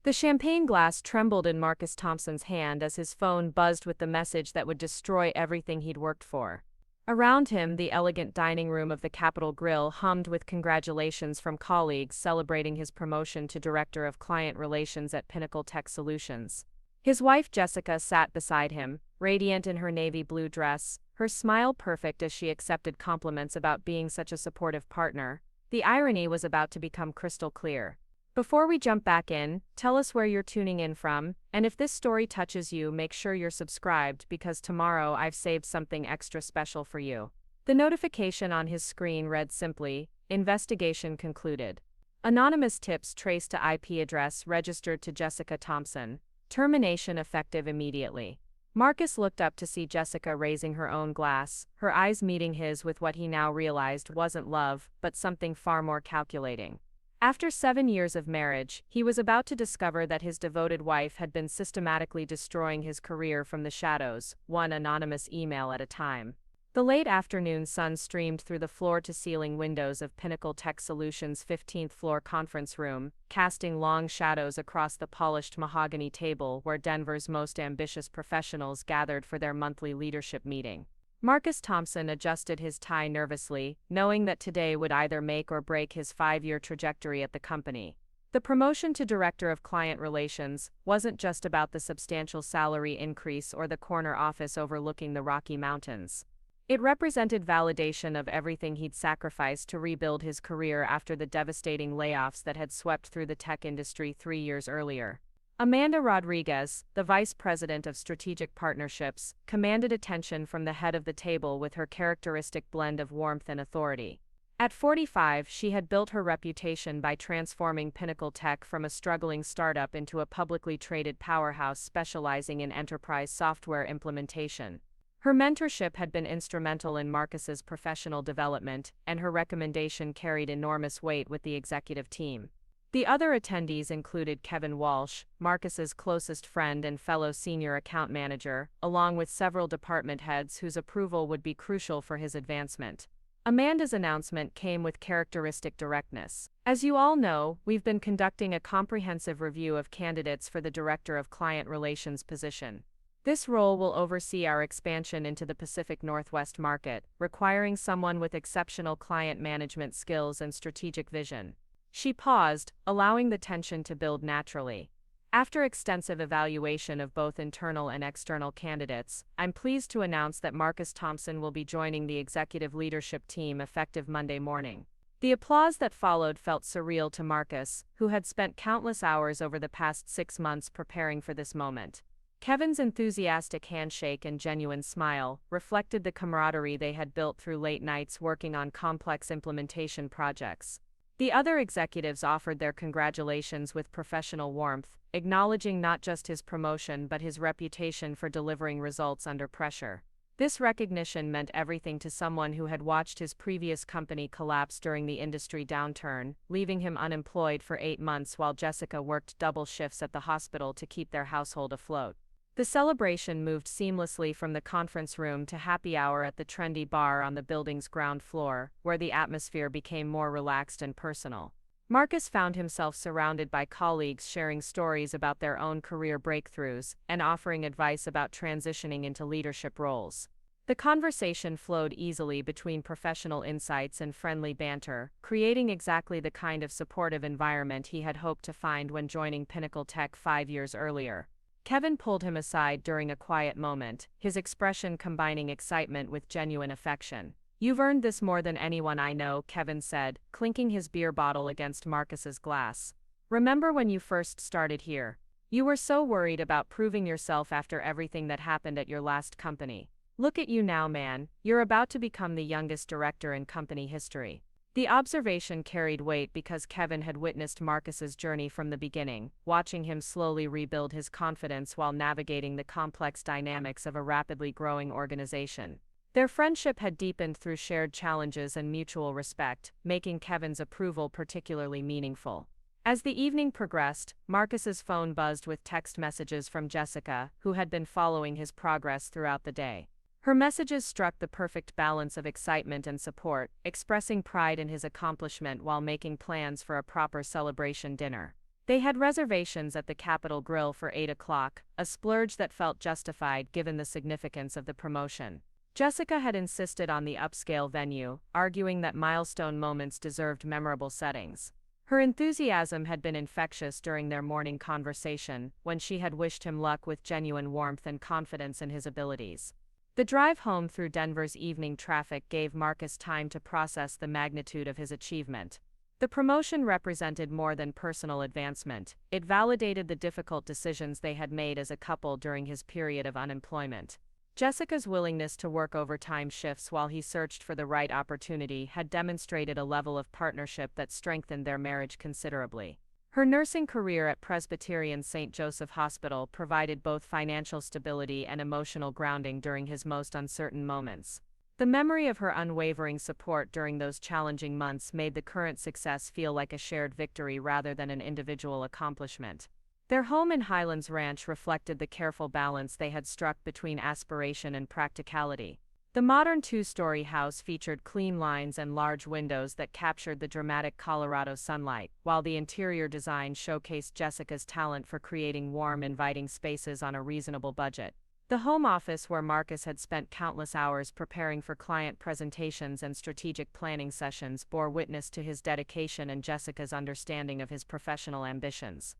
The champagne glass trembled in Marcus Thompson's hand as his phone buzzed with the message that would destroy everything he'd worked for. Around him, the elegant dining room of the Capital Grille hummed with congratulations from colleagues celebrating his promotion to Director of Client Relations at Pinnacle Tech Solutions. His wife Jessica sat beside him, radiant in her navy blue dress, her smile perfect as she accepted compliments about being such a supportive partner. The irony was about to become crystal clear. Before we jump back in, tell us where you're tuning in from, and if this story touches you, make sure you're subscribed because tomorrow I've saved something extra special for you. The notification on his screen read simply, "Investigation concluded. Anonymous tips traced to IP address registered to Jessica Thompson. Termination effective immediately." Marcus looked up to see Jessica raising her own glass, her eyes meeting his with what he now realized wasn't love, but something far more calculating. After 7 years of marriage, he was about to discover that his devoted wife had been systematically destroying his career from the shadows, one anonymous email at a time. The late afternoon sun streamed through the floor-to-ceiling windows of Pinnacle Tech Solutions' 15th floor conference room, casting long shadows across the polished mahogany table where Denver's most ambitious professionals gathered for their monthly leadership meeting. Marcus Thompson adjusted his tie nervously, knowing that today would either make or break his 5-year trajectory at the company. The promotion to Director of Client Relations wasn't just about the substantial salary increase or the corner office overlooking the Rocky Mountains. It represented validation of everything he'd sacrificed to rebuild his career after the devastating layoffs that had swept through the tech industry 3 years earlier. Amanda Rodriguez, the Vice President of Strategic Partnerships, commanded attention from the head of the table with her characteristic blend of warmth and authority. At 45, she had built her reputation by transforming Pinnacle Tech from a struggling startup into a publicly traded powerhouse specializing in enterprise software implementation. Her mentorship had been instrumental in Marcus's professional development, and her recommendation carried enormous weight with the executive team. The other attendees included Kevin Walsh, Marcus's closest friend and fellow senior account manager, along with several department heads whose approval would be crucial for his advancement. Amanda's announcement came with characteristic directness. "As you all know, we've been conducting a comprehensive review of candidates for the Director of Client Relations position. This role will oversee our expansion into the Pacific Northwest market, requiring someone with exceptional client management skills and strategic vision." She paused, allowing the tension to build naturally. "After extensive evaluation of both internal and external candidates, I'm pleased to announce that Marcus Thompson will be joining the executive leadership team effective Monday morning." The applause that followed felt surreal to Marcus, who had spent countless hours over the past 6 months preparing for this moment. Kevin's enthusiastic handshake and genuine smile reflected the camaraderie they had built through late nights working on complex implementation projects. The other executives offered their congratulations with professional warmth, acknowledging not just his promotion but his reputation for delivering results under pressure. This recognition meant everything to someone who had watched his previous company collapse during the industry downturn, leaving him unemployed for 8 months while Jessica worked double shifts at the hospital to keep their household afloat. The celebration moved seamlessly from the conference room to happy hour at the trendy bar on the building's ground floor, where the atmosphere became more relaxed and personal. Marcus found himself surrounded by colleagues sharing stories about their own career breakthroughs and offering advice about transitioning into leadership roles. The conversation flowed easily between professional insights and friendly banter, creating exactly the kind of supportive environment he had hoped to find when joining Pinnacle Tech 5 years earlier. Kevin pulled him aside during a quiet moment, his expression combining excitement with genuine affection. "You've earned this more than anyone I know," Kevin said, clinking his beer bottle against Marcus's glass. "Remember when you first started here? You were so worried about proving yourself after everything that happened at your last company. Look at you now, man, you're about to become the youngest director in company history." The observation carried weight because Kevin had witnessed Marcus's journey from the beginning, watching him slowly rebuild his confidence while navigating the complex dynamics of a rapidly growing organization. Their friendship had deepened through shared challenges and mutual respect, making Kevin's approval particularly meaningful. As the evening progressed, Marcus's phone buzzed with text messages from Jessica, who had been following his progress throughout the day. Her messages struck the perfect balance of excitement and support, expressing pride in his accomplishment while making plans for a proper celebration dinner. They had reservations at the Capital Grille for 8 o'clock, a splurge that felt justified given the significance of the promotion. Jessica had insisted on the upscale venue, arguing that milestone moments deserved memorable settings. Her enthusiasm had been infectious during their morning conversation, when she had wished him luck with genuine warmth and confidence in his abilities. The drive home through Denver's evening traffic gave Marcus time to process the magnitude of his achievement. The promotion represented more than personal advancement. It validated the difficult decisions they had made as a couple during his period of unemployment. Jessica's willingness to work overtime shifts while he searched for the right opportunity had demonstrated a level of partnership that strengthened their marriage considerably. Her nursing career at Presbyterian St. Joseph Hospital provided both financial stability and emotional grounding during his most uncertain moments. The memory of her unwavering support during those challenging months made the current success feel like a shared victory rather than an individual accomplishment. Their home in Highlands Ranch reflected the careful balance they had struck between aspiration and practicality. The modern two-story house featured clean lines and large windows that captured the dramatic Colorado sunlight, while the interior design showcased Jessica's talent for creating warm, inviting spaces on a reasonable budget. The home office where Marcus had spent countless hours preparing for client presentations and strategic planning sessions bore witness to his dedication and Jessica's understanding of his professional ambitions.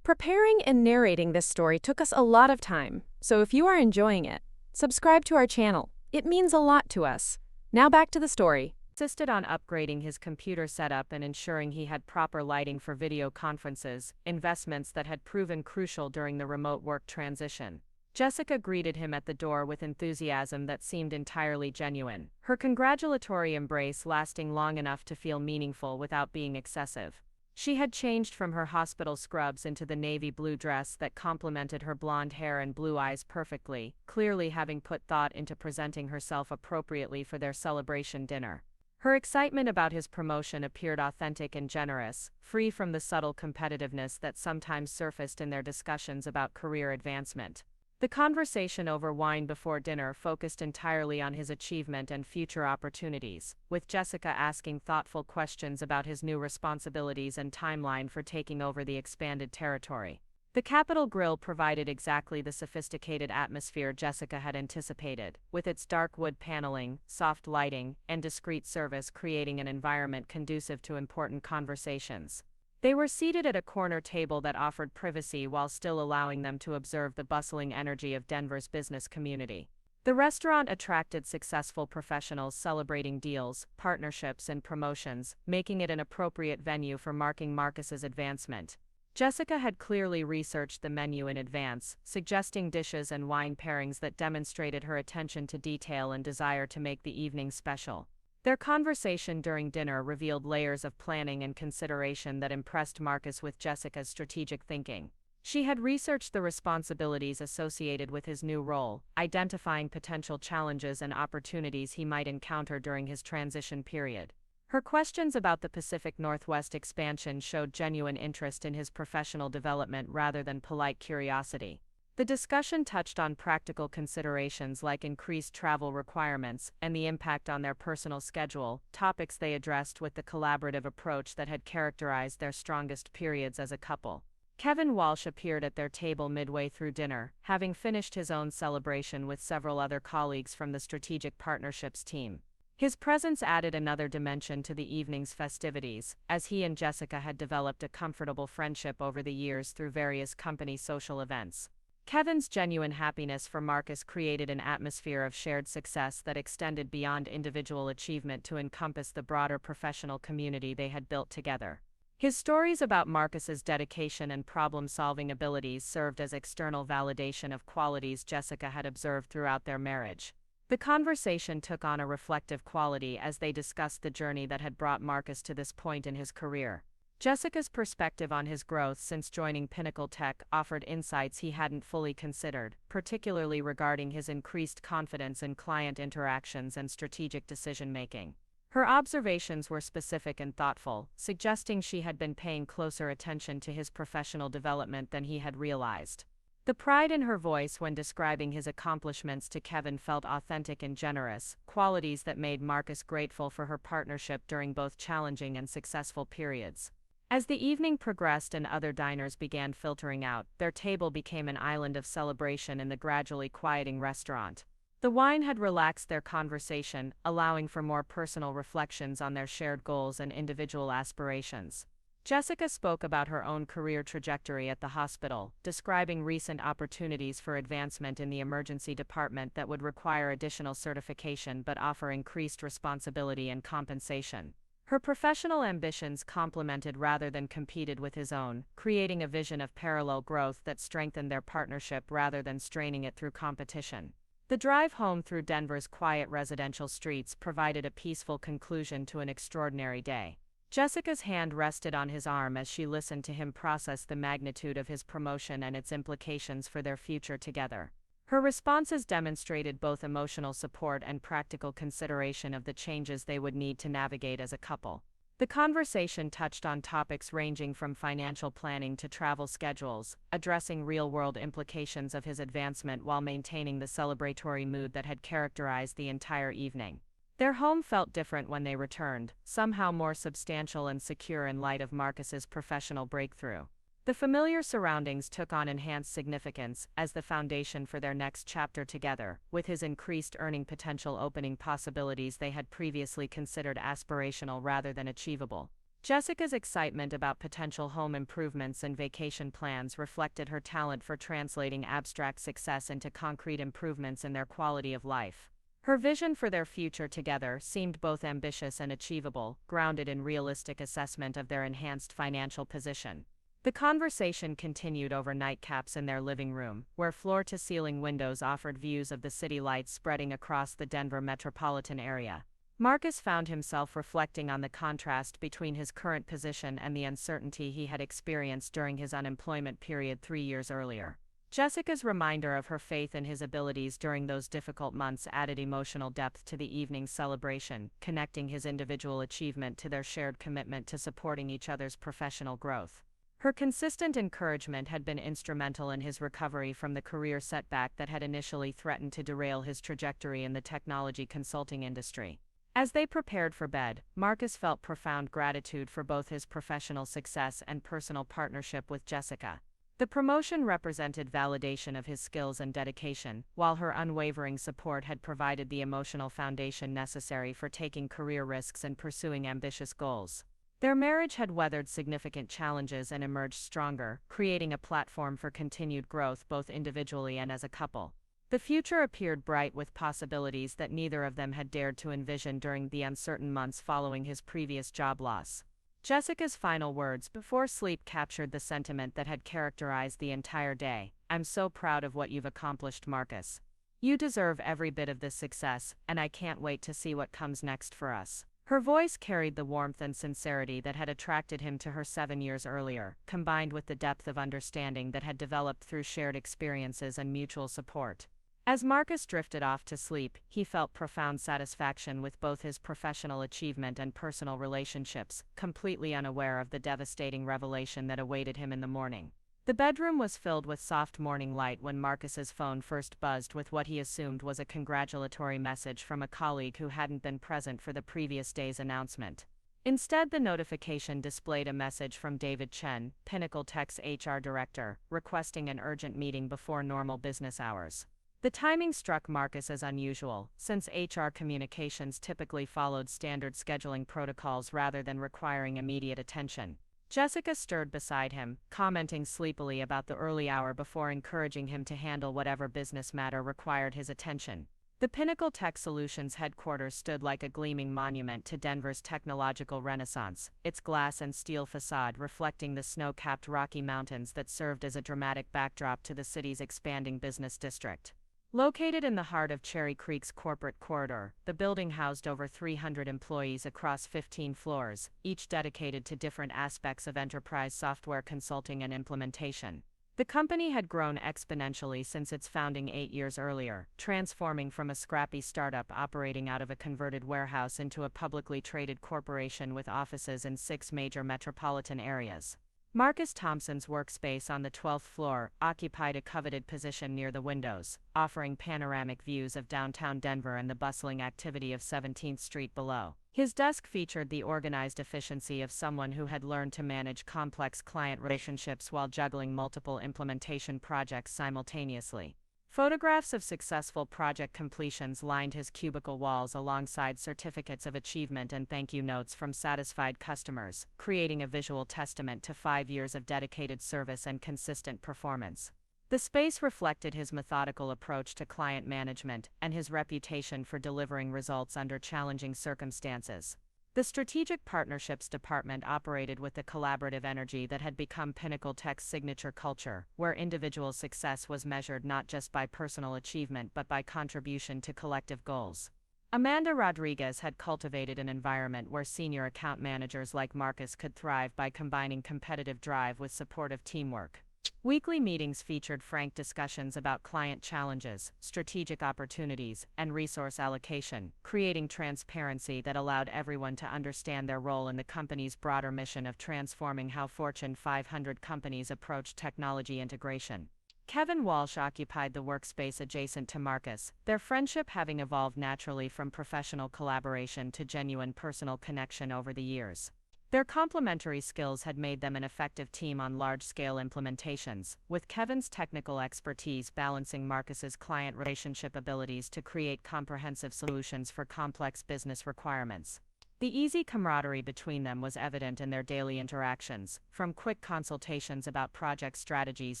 Preparing and narrating this story took us a lot of time, so if you are enjoying it, subscribe to our channel. It means a lot to us. Now back to the story. Insisted on upgrading his computer setup and ensuring he had proper lighting for video conferences, investments that had proven crucial during the remote work transition. Jessica greeted him at the door with enthusiasm that seemed entirely genuine, her congratulatory embrace lasting long enough to feel meaningful without being excessive. She had changed from her hospital scrubs into the navy blue dress that complemented her blonde hair and blue eyes perfectly, clearly having put thought into presenting herself appropriately for their celebration dinner. Her excitement about his promotion appeared authentic and generous, free from the subtle competitiveness that sometimes surfaced in their discussions about career advancement. The conversation over wine before dinner focused entirely on his achievement and future opportunities, with Jessica asking thoughtful questions about his new responsibilities and timeline for taking over the expanded territory. The Capital Grille provided exactly the sophisticated atmosphere Jessica had anticipated, with its dark wood paneling, soft lighting, and discreet service creating an environment conducive to important conversations. They were seated at a corner table that offered privacy while still allowing them to observe the bustling energy of Denver's business community. The restaurant attracted successful professionals celebrating deals, partnerships, and promotions, making it an appropriate venue for marking Marcus's advancement. Jessica had clearly researched the menu in advance, suggesting dishes and wine pairings that demonstrated her attention to detail and desire to make the evening special. Their conversation during dinner revealed layers of planning and consideration that impressed Marcus with Jessica's strategic thinking. She had researched the responsibilities associated with his new role, identifying potential challenges and opportunities he might encounter during his transition period. Her questions about the Pacific Northwest expansion showed genuine interest in his professional development rather than polite curiosity. The discussion touched on practical considerations like increased travel requirements and the impact on their personal schedule, topics they addressed with the collaborative approach that had characterized their strongest periods as a couple. Kevin Walsh appeared at their table midway through dinner, having finished his own celebration with several other colleagues from the Strategic Partnerships team. His presence added another dimension to the evening's festivities, as he and Jessica had developed a comfortable friendship over the years through various company social events. Kevin's genuine happiness for Marcus created an atmosphere of shared success that extended beyond individual achievement to encompass the broader professional community they had built together. His stories about Marcus's dedication and problem-solving abilities served as external validation of qualities Jessica had observed throughout their marriage. The conversation took on a reflective quality as they discussed the journey that had brought Marcus to this point in his career. Jessica's perspective on his growth since joining Pinnacle Tech offered insights he hadn't fully considered, particularly regarding his increased confidence in client interactions and strategic decision-making. Her observations were specific and thoughtful, suggesting she had been paying closer attention to his professional development than he had realized. The pride in her voice when describing his accomplishments to Kevin felt authentic and generous, qualities that made Marcus grateful for her partnership during both challenging and successful periods. As the evening progressed and other diners began filtering out, their table became an island of celebration in the gradually quieting restaurant. The wine had relaxed their conversation, allowing for more personal reflections on their shared goals and individual aspirations. Jessica spoke about her own career trajectory at the hospital, describing recent opportunities for advancement in the emergency department that would require additional certification but offer increased responsibility and compensation. Her professional ambitions complemented rather than competed with his own, creating a vision of parallel growth that strengthened their partnership rather than straining it through competition. The drive home through Denver's quiet residential streets provided a peaceful conclusion to an extraordinary day. Jessica's hand rested on his arm as she listened to him process the magnitude of his promotion and its implications for their future together. Her responses demonstrated both emotional support and practical consideration of the changes they would need to navigate as a couple. The conversation touched on topics ranging from financial planning to travel schedules, addressing real-world implications of his advancement while maintaining the celebratory mood that had characterized the entire evening. Their home felt different when they returned, somehow more substantial and secure in light of Marcus's professional breakthrough. The familiar surroundings took on enhanced significance as the foundation for their next chapter together, with his increased earning potential opening possibilities they had previously considered aspirational rather than achievable. Jessica's excitement about potential home improvements and vacation plans reflected her talent for translating abstract success into concrete improvements in their quality of life. Her vision for their future together seemed both ambitious and achievable, grounded in realistic assessment of their enhanced financial position. The conversation continued over nightcaps in their living room, where floor-to-ceiling windows offered views of the city lights spreading across the Denver metropolitan area. Marcus found himself reflecting on the contrast between his current position and the uncertainty he had experienced during his unemployment period 3 years earlier. Jessica's reminder of her faith in his abilities during those difficult months added emotional depth to the evening's celebration, connecting his individual achievement to their shared commitment to supporting each other's professional growth. Her consistent encouragement had been instrumental in his recovery from the career setback that had initially threatened to derail his trajectory in the technology consulting industry. As they prepared for bed, Marcus felt profound gratitude for both his professional success and personal partnership with Jessica. The promotion represented validation of his skills and dedication, while her unwavering support had provided the emotional foundation necessary for taking career risks and pursuing ambitious goals. Their marriage had weathered significant challenges and emerged stronger, creating a platform for continued growth both individually and as a couple. The future appeared bright with possibilities that neither of them had dared to envision during the uncertain months following his previous job loss. Jessica's final words before sleep captured the sentiment that had characterized the entire day. "I'm so proud of what you've accomplished, Marcus. You deserve every bit of this success, and I can't wait to see what comes next for us." Her voice carried the warmth and sincerity that had attracted him to her 7 years earlier, combined with the depth of understanding that had developed through shared experiences and mutual support. As Marcus drifted off to sleep, he felt profound satisfaction with both his professional achievement and personal relationships, completely unaware of the devastating revelation that awaited him in the morning. The bedroom was filled with soft morning light when Marcus's phone first buzzed with what he assumed was a congratulatory message from a colleague who hadn't been present for the previous day's announcement. Instead, the notification displayed a message from David Chen, Pinnacle Tech's HR director, requesting an urgent meeting before normal business hours. The timing struck Marcus as unusual, since HR communications typically followed standard scheduling protocols rather than requiring immediate attention. Jessica stirred beside him, commenting sleepily about the early hour before encouraging him to handle whatever business matter required his attention. The Pinnacle Tech Solutions headquarters stood like a gleaming monument to Denver's technological renaissance, its glass and steel facade reflecting the snow-capped Rocky Mountains that served as a dramatic backdrop to the city's expanding business district. Located in the heart of Cherry Creek's corporate corridor, the building housed over 300 employees across 15 floors, each dedicated to different aspects of enterprise software consulting and implementation. The company had grown exponentially since its founding 8 years earlier, transforming from a scrappy startup operating out of a converted warehouse into a publicly traded corporation with offices in 6 major metropolitan areas. Marcus Thompson's workspace on the 12th floor occupied a coveted position near the windows, offering panoramic views of downtown Denver and the bustling activity of 17th Street below. His desk featured the organized efficiency of someone who had learned to manage complex client relationships while juggling multiple implementation projects simultaneously. Photographs of successful project completions lined his cubicle walls alongside certificates of achievement and thank you notes from satisfied customers, creating a visual testament to 5 years of dedicated service and consistent performance. The space reflected his methodical approach to client management and his reputation for delivering results under challenging circumstances. The Strategic Partnerships Department operated with the collaborative energy that had become Pinnacle Tech's signature culture, where individual success was measured not just by personal achievement but by contribution to collective goals. Amanda Rodriguez had cultivated an environment where senior account managers like Marcus could thrive by combining competitive drive with supportive teamwork. Weekly meetings featured frank discussions about client challenges, strategic opportunities, and resource allocation, creating transparency that allowed everyone to understand their role in the company's broader mission of transforming how Fortune 500 companies approach technology integration. Kevin Walsh occupied the workspace adjacent to Marcus, their friendship having evolved naturally from professional collaboration to genuine personal connection over the years. Their complementary skills had made them an effective team on large-scale implementations, with Kevin's technical expertise balancing Marcus's client relationship abilities to create comprehensive solutions for complex business requirements. The easy camaraderie between them was evident in their daily interactions, from quick consultations about project strategies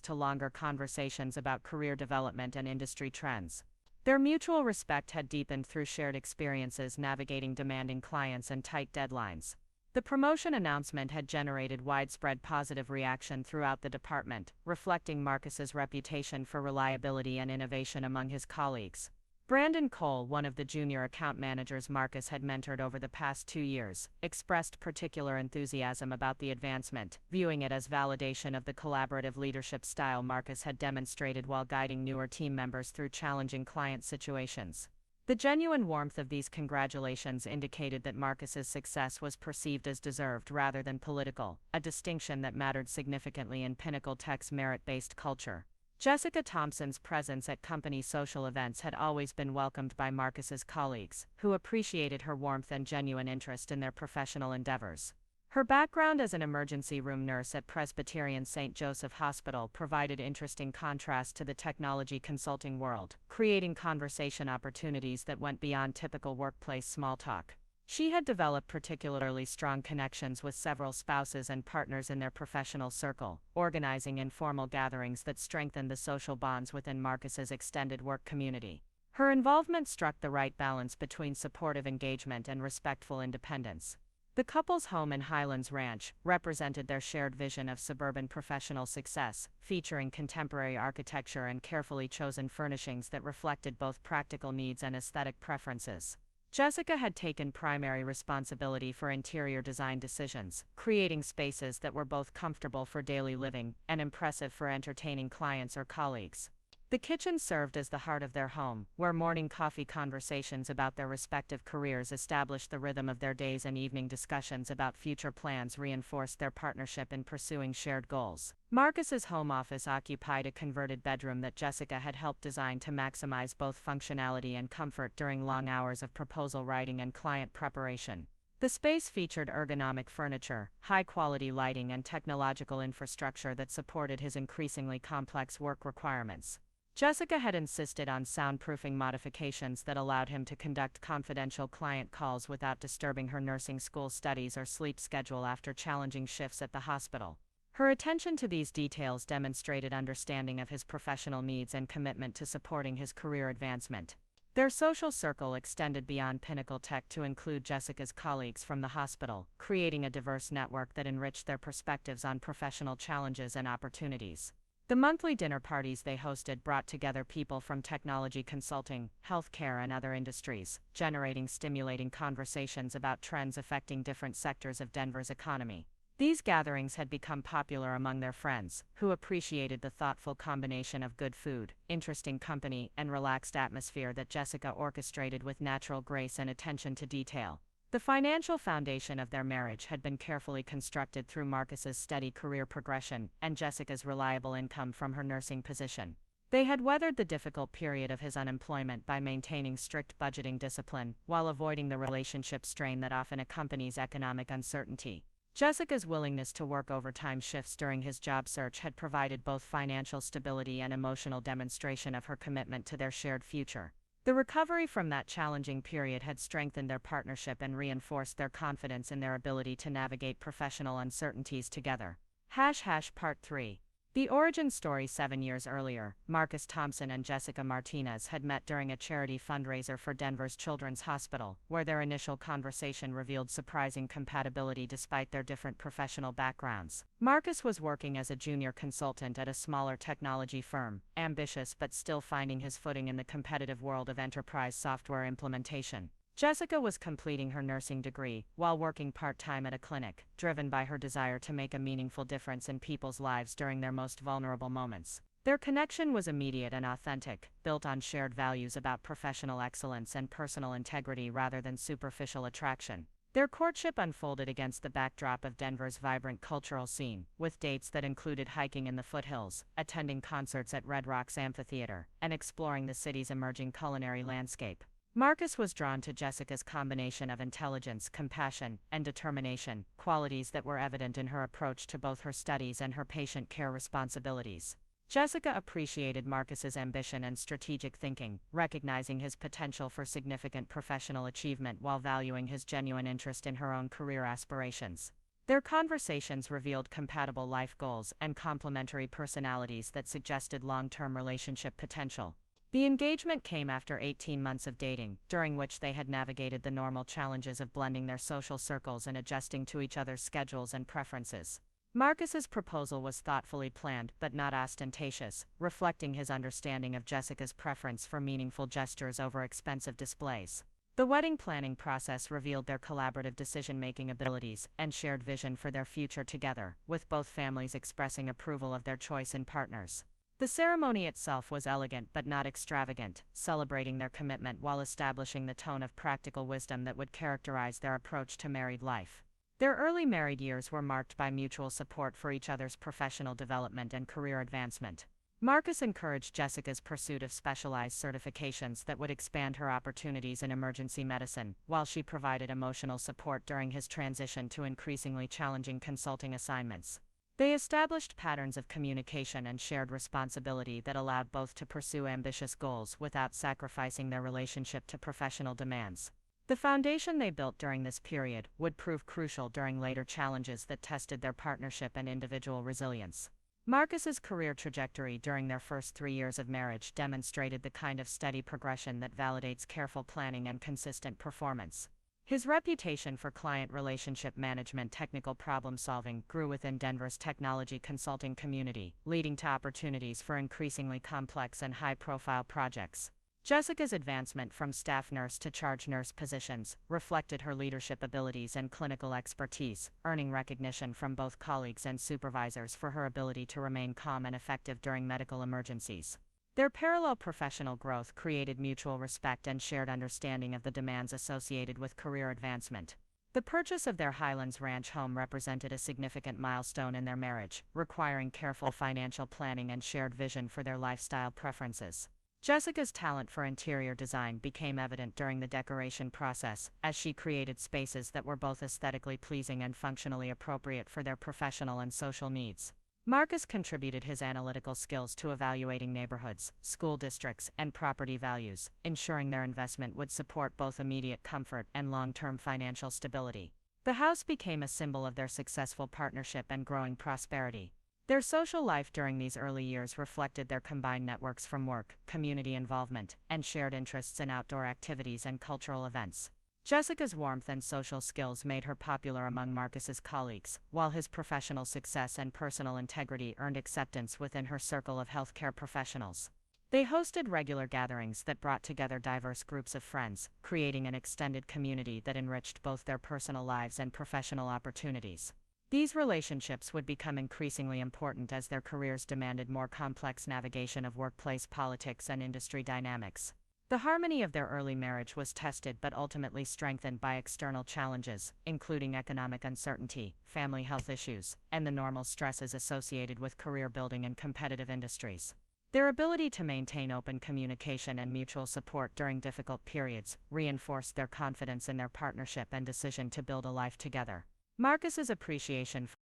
to longer conversations about career development and industry trends. Their mutual respect had deepened through shared experiences navigating demanding clients and tight deadlines. The promotion announcement had generated widespread positive reaction throughout the department, reflecting Marcus's reputation for reliability and innovation among his colleagues. Brandon Cole, one of the junior account managers Marcus had mentored over the past 2 years, expressed particular enthusiasm about the advancement, viewing it as validation of the collaborative leadership style Marcus had demonstrated while guiding newer team members through challenging client situations. The genuine warmth of these congratulations indicated that Marcus's success was perceived as deserved rather than political, a distinction that mattered significantly in Pinnacle Tech's merit-based culture. Jessica Thompson's presence at company social events had always been welcomed by Marcus's colleagues, who appreciated her warmth and genuine interest in their professional endeavors. Her background as an emergency room nurse at Presbyterian St. Joseph Hospital provided interesting contrast to the technology consulting world, creating conversation opportunities that went beyond typical workplace small talk. She had developed particularly strong connections with several spouses and partners in their professional circle, organizing informal gatherings that strengthened the social bonds within Marcus's extended work community. Her involvement struck the right balance between supportive engagement and respectful independence. The couple's home in Highlands Ranch represented their shared vision of suburban professional success, featuring contemporary architecture and carefully chosen furnishings that reflected both practical needs and aesthetic preferences. Jessica had taken primary responsibility for interior design decisions, creating spaces that were both comfortable for daily living and impressive for entertaining clients or colleagues. The kitchen served as the heart of their home, where morning coffee conversations about their respective careers established the rhythm of their days and evening discussions about future plans reinforced their partnership in pursuing shared goals. Marcus's home office occupied a converted bedroom that Jessica had helped design to maximize both functionality and comfort during long hours of proposal writing and client preparation. The space featured ergonomic furniture, high-quality lighting and technological infrastructure that supported his increasingly complex work requirements. Jessica had insisted on soundproofing modifications that allowed him to conduct confidential client calls without disturbing her nursing school studies or sleep schedule after challenging shifts at the hospital. Her attention to these details demonstrated understanding of his professional needs and commitment to supporting his career advancement. Their social circle extended beyond Pinnacle Tech to include Jessica's colleagues from the hospital, creating a diverse network that enriched their perspectives on professional challenges and opportunities. The monthly dinner parties they hosted brought together people from technology consulting, healthcare and other industries, generating stimulating conversations about trends affecting different sectors of Denver's economy. These gatherings had become popular among their friends, who appreciated the thoughtful combination of good food, interesting company, and relaxed atmosphere that Jessica orchestrated with natural grace and attention to detail. The financial foundation of their marriage had been carefully constructed through Marcus's steady career progression and Jessica's reliable income from her nursing position. They had weathered the difficult period of his unemployment by maintaining strict budgeting discipline, while avoiding the relationship strain that often accompanies economic uncertainty. Jessica's willingness to work overtime shifts during his job search had provided both financial stability and emotional demonstration of her commitment to their shared future. The recovery from that challenging period had strengthened their partnership and reinforced their confidence in their ability to navigate professional uncertainties together. Part 3. The origin story. 7 years earlier, Marcus Thompson and Jessica Martinez had met during a charity fundraiser for Denver's Children's Hospital, where their initial conversation revealed surprising compatibility despite their different professional backgrounds. Marcus was working as a junior consultant at a smaller technology firm, ambitious but still finding his footing in the competitive world of enterprise software implementation. Jessica was completing her nursing degree while working part-time at a clinic, driven by her desire to make a meaningful difference in people's lives during their most vulnerable moments. Their connection was immediate and authentic, built on shared values about professional excellence and personal integrity rather than superficial attraction. Their courtship unfolded against the backdrop of Denver's vibrant cultural scene, with dates that included hiking in the foothills, attending concerts at Red Rocks Amphitheater, and exploring the city's emerging culinary landscape. Marcus was drawn to Jessica's combination of intelligence, compassion, and determination, qualities that were evident in her approach to both her studies and her patient care responsibilities. Jessica appreciated Marcus's ambition and strategic thinking, recognizing his potential for significant professional achievement while valuing his genuine interest in her own career aspirations. Their conversations revealed compatible life goals and complementary personalities that suggested long-term relationship potential. The engagement came after 18 months of dating, during which they had navigated the normal challenges of blending their social circles and adjusting to each other's schedules and preferences. Marcus's proposal was thoughtfully planned but not ostentatious, reflecting his understanding of Jessica's preference for meaningful gestures over expensive displays. The wedding planning process revealed their collaborative decision-making abilities and shared vision for their future together, with both families expressing approval of their choice in partners. The ceremony itself was elegant but not extravagant, celebrating their commitment while establishing the tone of practical wisdom that would characterize their approach to married life. Their early married years were marked by mutual support for each other's professional development and career advancement. Marcus encouraged Jessica's pursuit of specialized certifications that would expand her opportunities in emergency medicine, while she provided emotional support during his transition to increasingly challenging consulting assignments. They established patterns of communication and shared responsibility that allowed both to pursue ambitious goals without sacrificing their relationship to professional demands. The foundation they built during this period would prove crucial during later challenges that tested their partnership and individual resilience. Marcus's career trajectory during their first 3 years of marriage demonstrated the kind of steady progression that validates careful planning and consistent performance. His reputation for client relationship management, technical problem-solving grew within Denver's technology consulting community, leading to opportunities for increasingly complex and high-profile projects. Jessica's advancement from staff nurse to charge nurse positions reflected her leadership abilities and clinical expertise, earning recognition from both colleagues and supervisors for her ability to remain calm and effective during medical emergencies. Their parallel professional growth created mutual respect and shared understanding of the demands associated with career advancement. The purchase of their Highlands Ranch home represented a significant milestone in their marriage, requiring careful financial planning and shared vision for their lifestyle preferences. Jessica's talent for interior design became evident during the decoration process, as she created spaces that were both aesthetically pleasing and functionally appropriate for their professional and social needs. Marcus contributed his analytical skills to evaluating neighborhoods, school districts, and property values, ensuring their investment would support both immediate comfort and long-term financial stability. The house became a symbol of their successful partnership and growing prosperity. Their social life during these early years reflected their combined networks from work, community involvement, and shared interests in outdoor activities and cultural events. Jessica's warmth and social skills made her popular among Marcus's colleagues, while his professional success and personal integrity earned acceptance within her circle of healthcare professionals. They hosted regular gatherings that brought together diverse groups of friends, creating an extended community that enriched both their personal lives and professional opportunities. These relationships would become increasingly important as their careers demanded more complex navigation of workplace politics and industry dynamics. The harmony of their early marriage was tested but ultimately strengthened by external challenges, including economic uncertainty, family health issues, and the normal stresses associated with career building in competitive industries. Their ability to maintain open communication and mutual support during difficult periods reinforced their confidence in their partnership and decision to build a life together. Marcus's appreciation for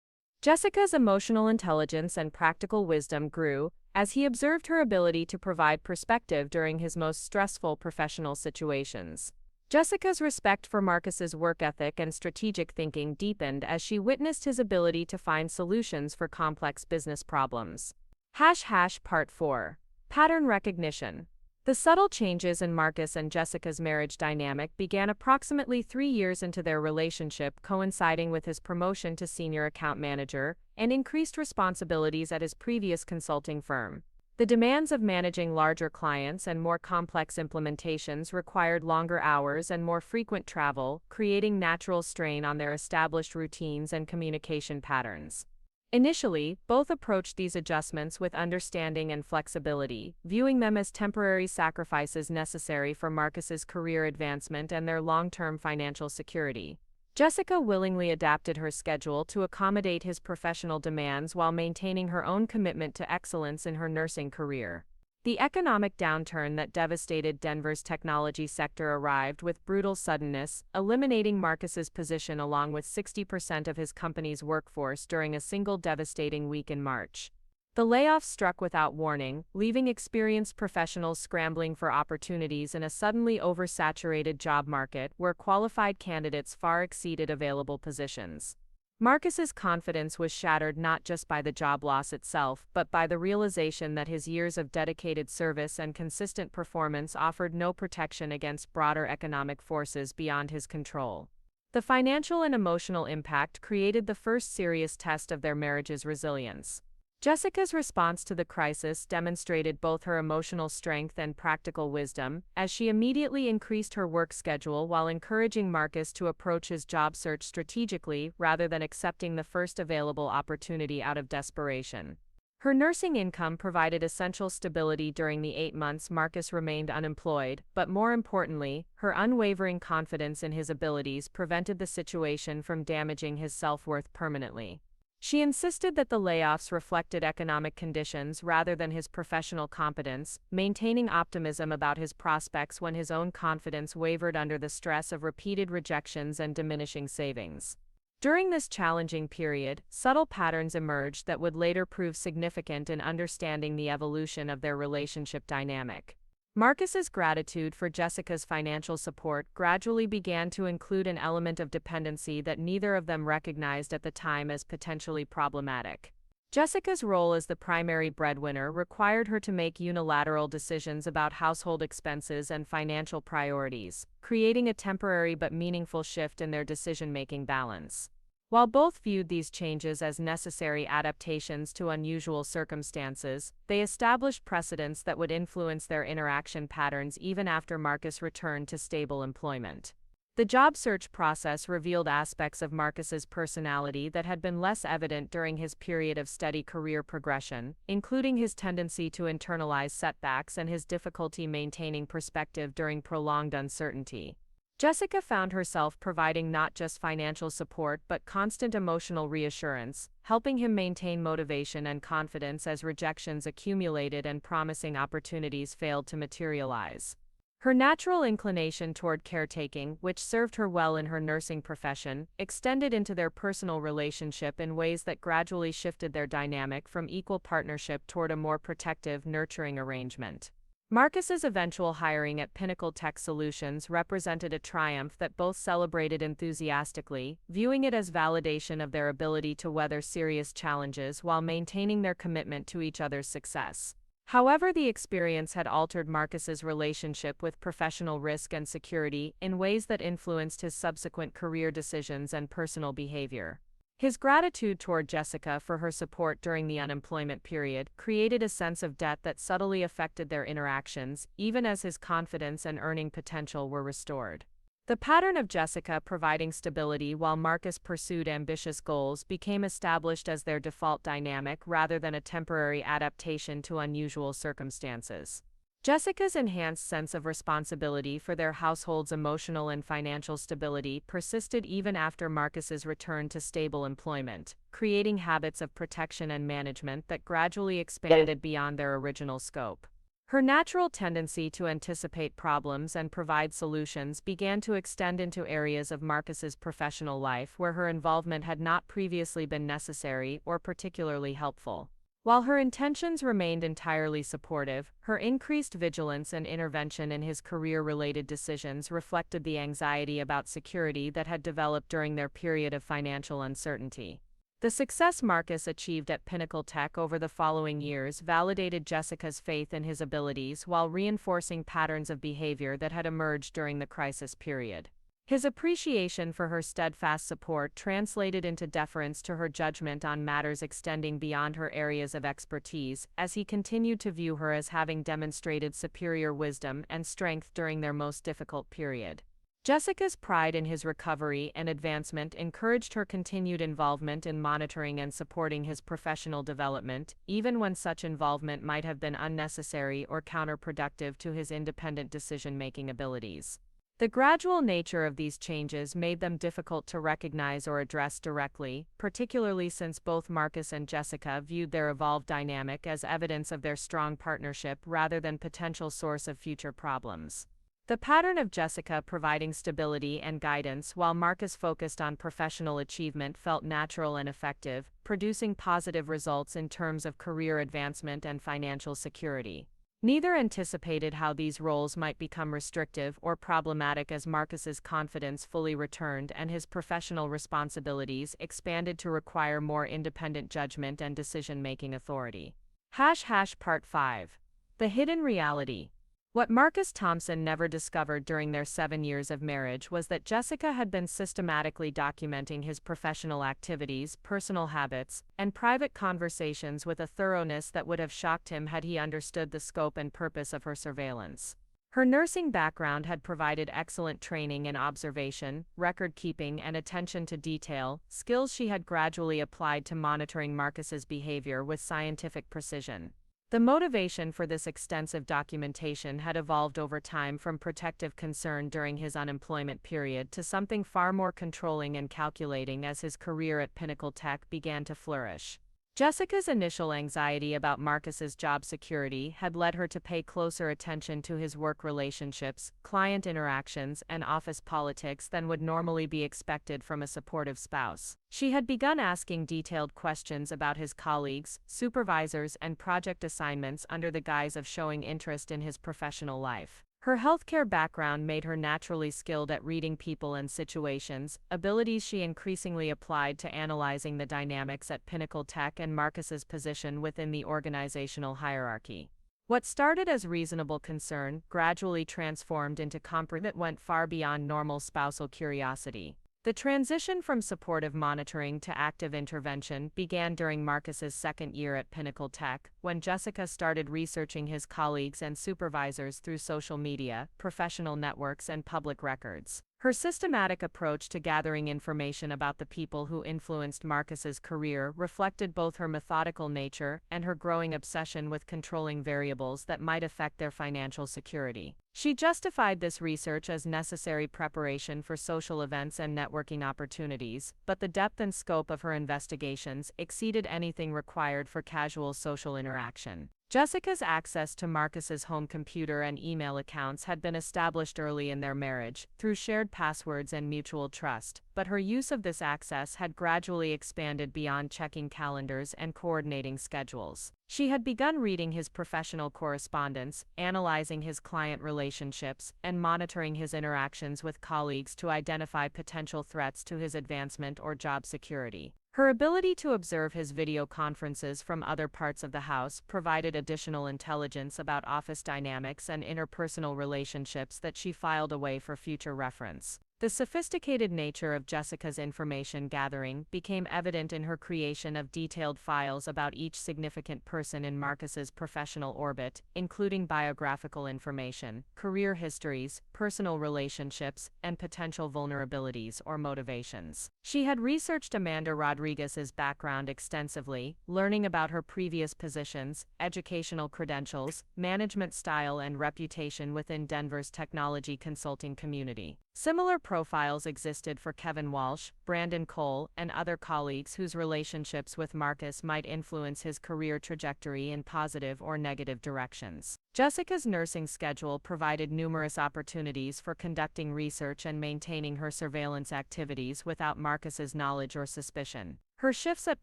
Jessica's emotional intelligence and practical wisdom grew as he observed her ability to provide perspective during his most stressful professional situations. Jessica's respect for Marcus's work ethic and strategic thinking deepened as she witnessed his ability to find solutions for complex business problems. Part 4. Pattern recognition. The subtle changes in Marcus and Jessica's marriage dynamic began approximately 3 years into their relationship, coinciding with his promotion to senior account manager and increased responsibilities at his previous consulting firm. The demands of managing larger clients and more complex implementations required longer hours and more frequent travel, creating natural strain on their established routines and communication patterns. Initially, both approached these adjustments with understanding and flexibility, viewing them as temporary sacrifices necessary for Marcus's career advancement and their long-term financial security. Jessica willingly adapted her schedule to accommodate his professional demands while maintaining her own commitment to excellence in her nursing career. The economic downturn that devastated Denver's technology sector arrived with brutal suddenness, eliminating Marcus's position along with 60% of his company's workforce during a single devastating week in March. The layoffs struck without warning, leaving experienced professionals scrambling for opportunities in a suddenly oversaturated job market where qualified candidates far exceeded available positions. Marcus's confidence was shattered not just by the job loss itself, but by the realization that his years of dedicated service and consistent performance offered no protection against broader economic forces beyond his control. The financial and emotional impact created the first serious test of their marriage's resilience. Jessica's response to the crisis demonstrated both her emotional strength and practical wisdom, as she immediately increased her work schedule while encouraging Marcus to approach his job search strategically rather than accepting the first available opportunity out of desperation. Her nursing income provided essential stability during the 8 months Marcus remained unemployed, but more importantly, her unwavering confidence in his abilities prevented the situation from damaging his self-worth permanently. She insisted that the layoffs reflected economic conditions rather than his professional competence, maintaining optimism about his prospects when his own confidence wavered under the stress of repeated rejections and diminishing savings. During this challenging period, subtle patterns emerged that would later prove significant in understanding the evolution of their relationship dynamic. Marcus's gratitude for Jessica's financial support gradually began to include an element of dependency that neither of them recognized at the time as potentially problematic. Jessica's role as the primary breadwinner required her to make unilateral decisions about household expenses and financial priorities, creating a temporary but meaningful shift in their decision-making balance. While both viewed these changes as necessary adaptations to unusual circumstances, they established precedents that would influence their interaction patterns even after Marcus returned to stable employment. The job search process revealed aspects of Marcus's personality that had been less evident during his period of steady career progression, including his tendency to internalize setbacks and his difficulty maintaining perspective during prolonged uncertainty. Jessica found herself providing not just financial support but constant emotional reassurance, helping him maintain motivation and confidence as rejections accumulated and promising opportunities failed to materialize. Her natural inclination toward caretaking, which served her well in her nursing profession, extended into their personal relationship in ways that gradually shifted their dynamic from equal partnership toward a more protective, nurturing arrangement. Marcus's eventual hiring at Pinnacle Tech Solutions represented a triumph that both celebrated enthusiastically, viewing it as validation of their ability to weather serious challenges while maintaining their commitment to each other's success. However, the experience had altered Marcus's relationship with professional risk and security in ways that influenced his subsequent career decisions and personal behavior. His gratitude toward Jessica for her support during the unemployment period created a sense of debt that subtly affected their interactions, even as his confidence and earning potential were restored. The pattern of Jessica providing stability while Marcus pursued ambitious goals became established as their default dynamic rather than a temporary adaptation to unusual circumstances. Jessica's enhanced sense of responsibility for their household's emotional and financial stability persisted even after Marcus's return to stable employment, creating habits of protection and management that gradually expanded beyond their original scope. Her natural tendency to anticipate problems and provide solutions began to extend into areas of Marcus's professional life where her involvement had not previously been necessary or particularly helpful. While her intentions remained entirely supportive, her increased vigilance and intervention in his career-related decisions reflected the anxiety about security that had developed during their period of financial uncertainty. The success Marcus achieved at Pinnacle Tech over the following years validated Jessica's faith in his abilities while reinforcing patterns of behavior that had emerged during the crisis period. His appreciation for her steadfast support translated into deference to her judgment on matters extending beyond her areas of expertise, as he continued to view her as having demonstrated superior wisdom and strength during their most difficult period. Jessica's pride in his recovery and advancement encouraged her continued involvement in monitoring and supporting his professional development, even when such involvement might have been unnecessary or counterproductive to his independent decision-making abilities. The gradual nature of these changes made them difficult to recognize or address directly, particularly since both Marcus and Jessica viewed their evolved dynamic as evidence of their strong partnership rather than potential source of future problems. The pattern of Jessica providing stability and guidance while Marcus focused on professional achievement felt natural and effective, producing positive results in terms of career advancement and financial security. Neither anticipated how these roles might become restrictive or problematic as Marcus's confidence fully returned and his professional responsibilities expanded to require more independent judgment and decision-making authority. Part 5. The Hidden Reality. What Marcus Thompson never discovered during their 7 years of marriage was that Jessica had been systematically documenting his professional activities, personal habits, and private conversations with a thoroughness that would have shocked him had he understood the scope and purpose of her surveillance. Her nursing background had provided excellent training in observation, record-keeping, and attention to detail, skills she had gradually applied to monitoring Marcus's behavior with scientific precision. The motivation for this extensive documentation had evolved over time from protective concern during his unemployment period to something far more controlling and calculating as his career at Pinnacle Tech began to flourish. Jessica's initial anxiety about Marcus's job security had led her to pay closer attention to his work relationships, client interactions, and office politics than would normally be expected from a supportive spouse. She had begun asking detailed questions about his colleagues, supervisors, and project assignments under the guise of showing interest in his professional life. Her healthcare background made her naturally skilled at reading people and situations, abilities she increasingly applied to analyzing the dynamics at Pinnacle Tech and Marcus's position within the organizational hierarchy. What started as reasonable concern gradually transformed into comfort that went far beyond normal spousal curiosity. The transition from supportive monitoring to active intervention began during Marcus's second year at Pinnacle Tech, when Jessica started researching his colleagues and supervisors through social media, professional networks, and public records. Her systematic approach to gathering information about the people who influenced Marcus's career reflected both her methodical nature and her growing obsession with controlling variables that might affect their financial security. She justified this research as necessary preparation for social events and networking opportunities, but the depth and scope of her investigations exceeded anything required for casual social interaction. Jessica's access to Marcus's home computer and email accounts had been established early in their marriage, through shared passwords and mutual trust, but her use of this access had gradually expanded beyond checking calendars and coordinating schedules. She had begun reading his professional correspondence, analyzing his client relationships, and monitoring his interactions with colleagues to identify potential threats to his advancement or job security. Her ability to observe his video conferences from other parts of the house provided additional intelligence about office dynamics and interpersonal relationships that she filed away for future reference. The sophisticated nature of Jessica's information gathering became evident in her creation of detailed files about each significant person in Marcus's professional orbit, including biographical information, career histories, personal relationships, and potential vulnerabilities or motivations. She had researched Amanda Rodriguez's background extensively, learning about her previous positions, educational credentials, management style, and reputation within Denver's technology consulting community. Similar profiles existed for Kevin Walsh, Brandon Cole, and other colleagues whose relationships with Marcus might influence his career trajectory in positive or negative directions. Jessica's nursing schedule provided numerous opportunities for conducting research and maintaining her surveillance activities without Marcus's knowledge or suspicion. Her shifts at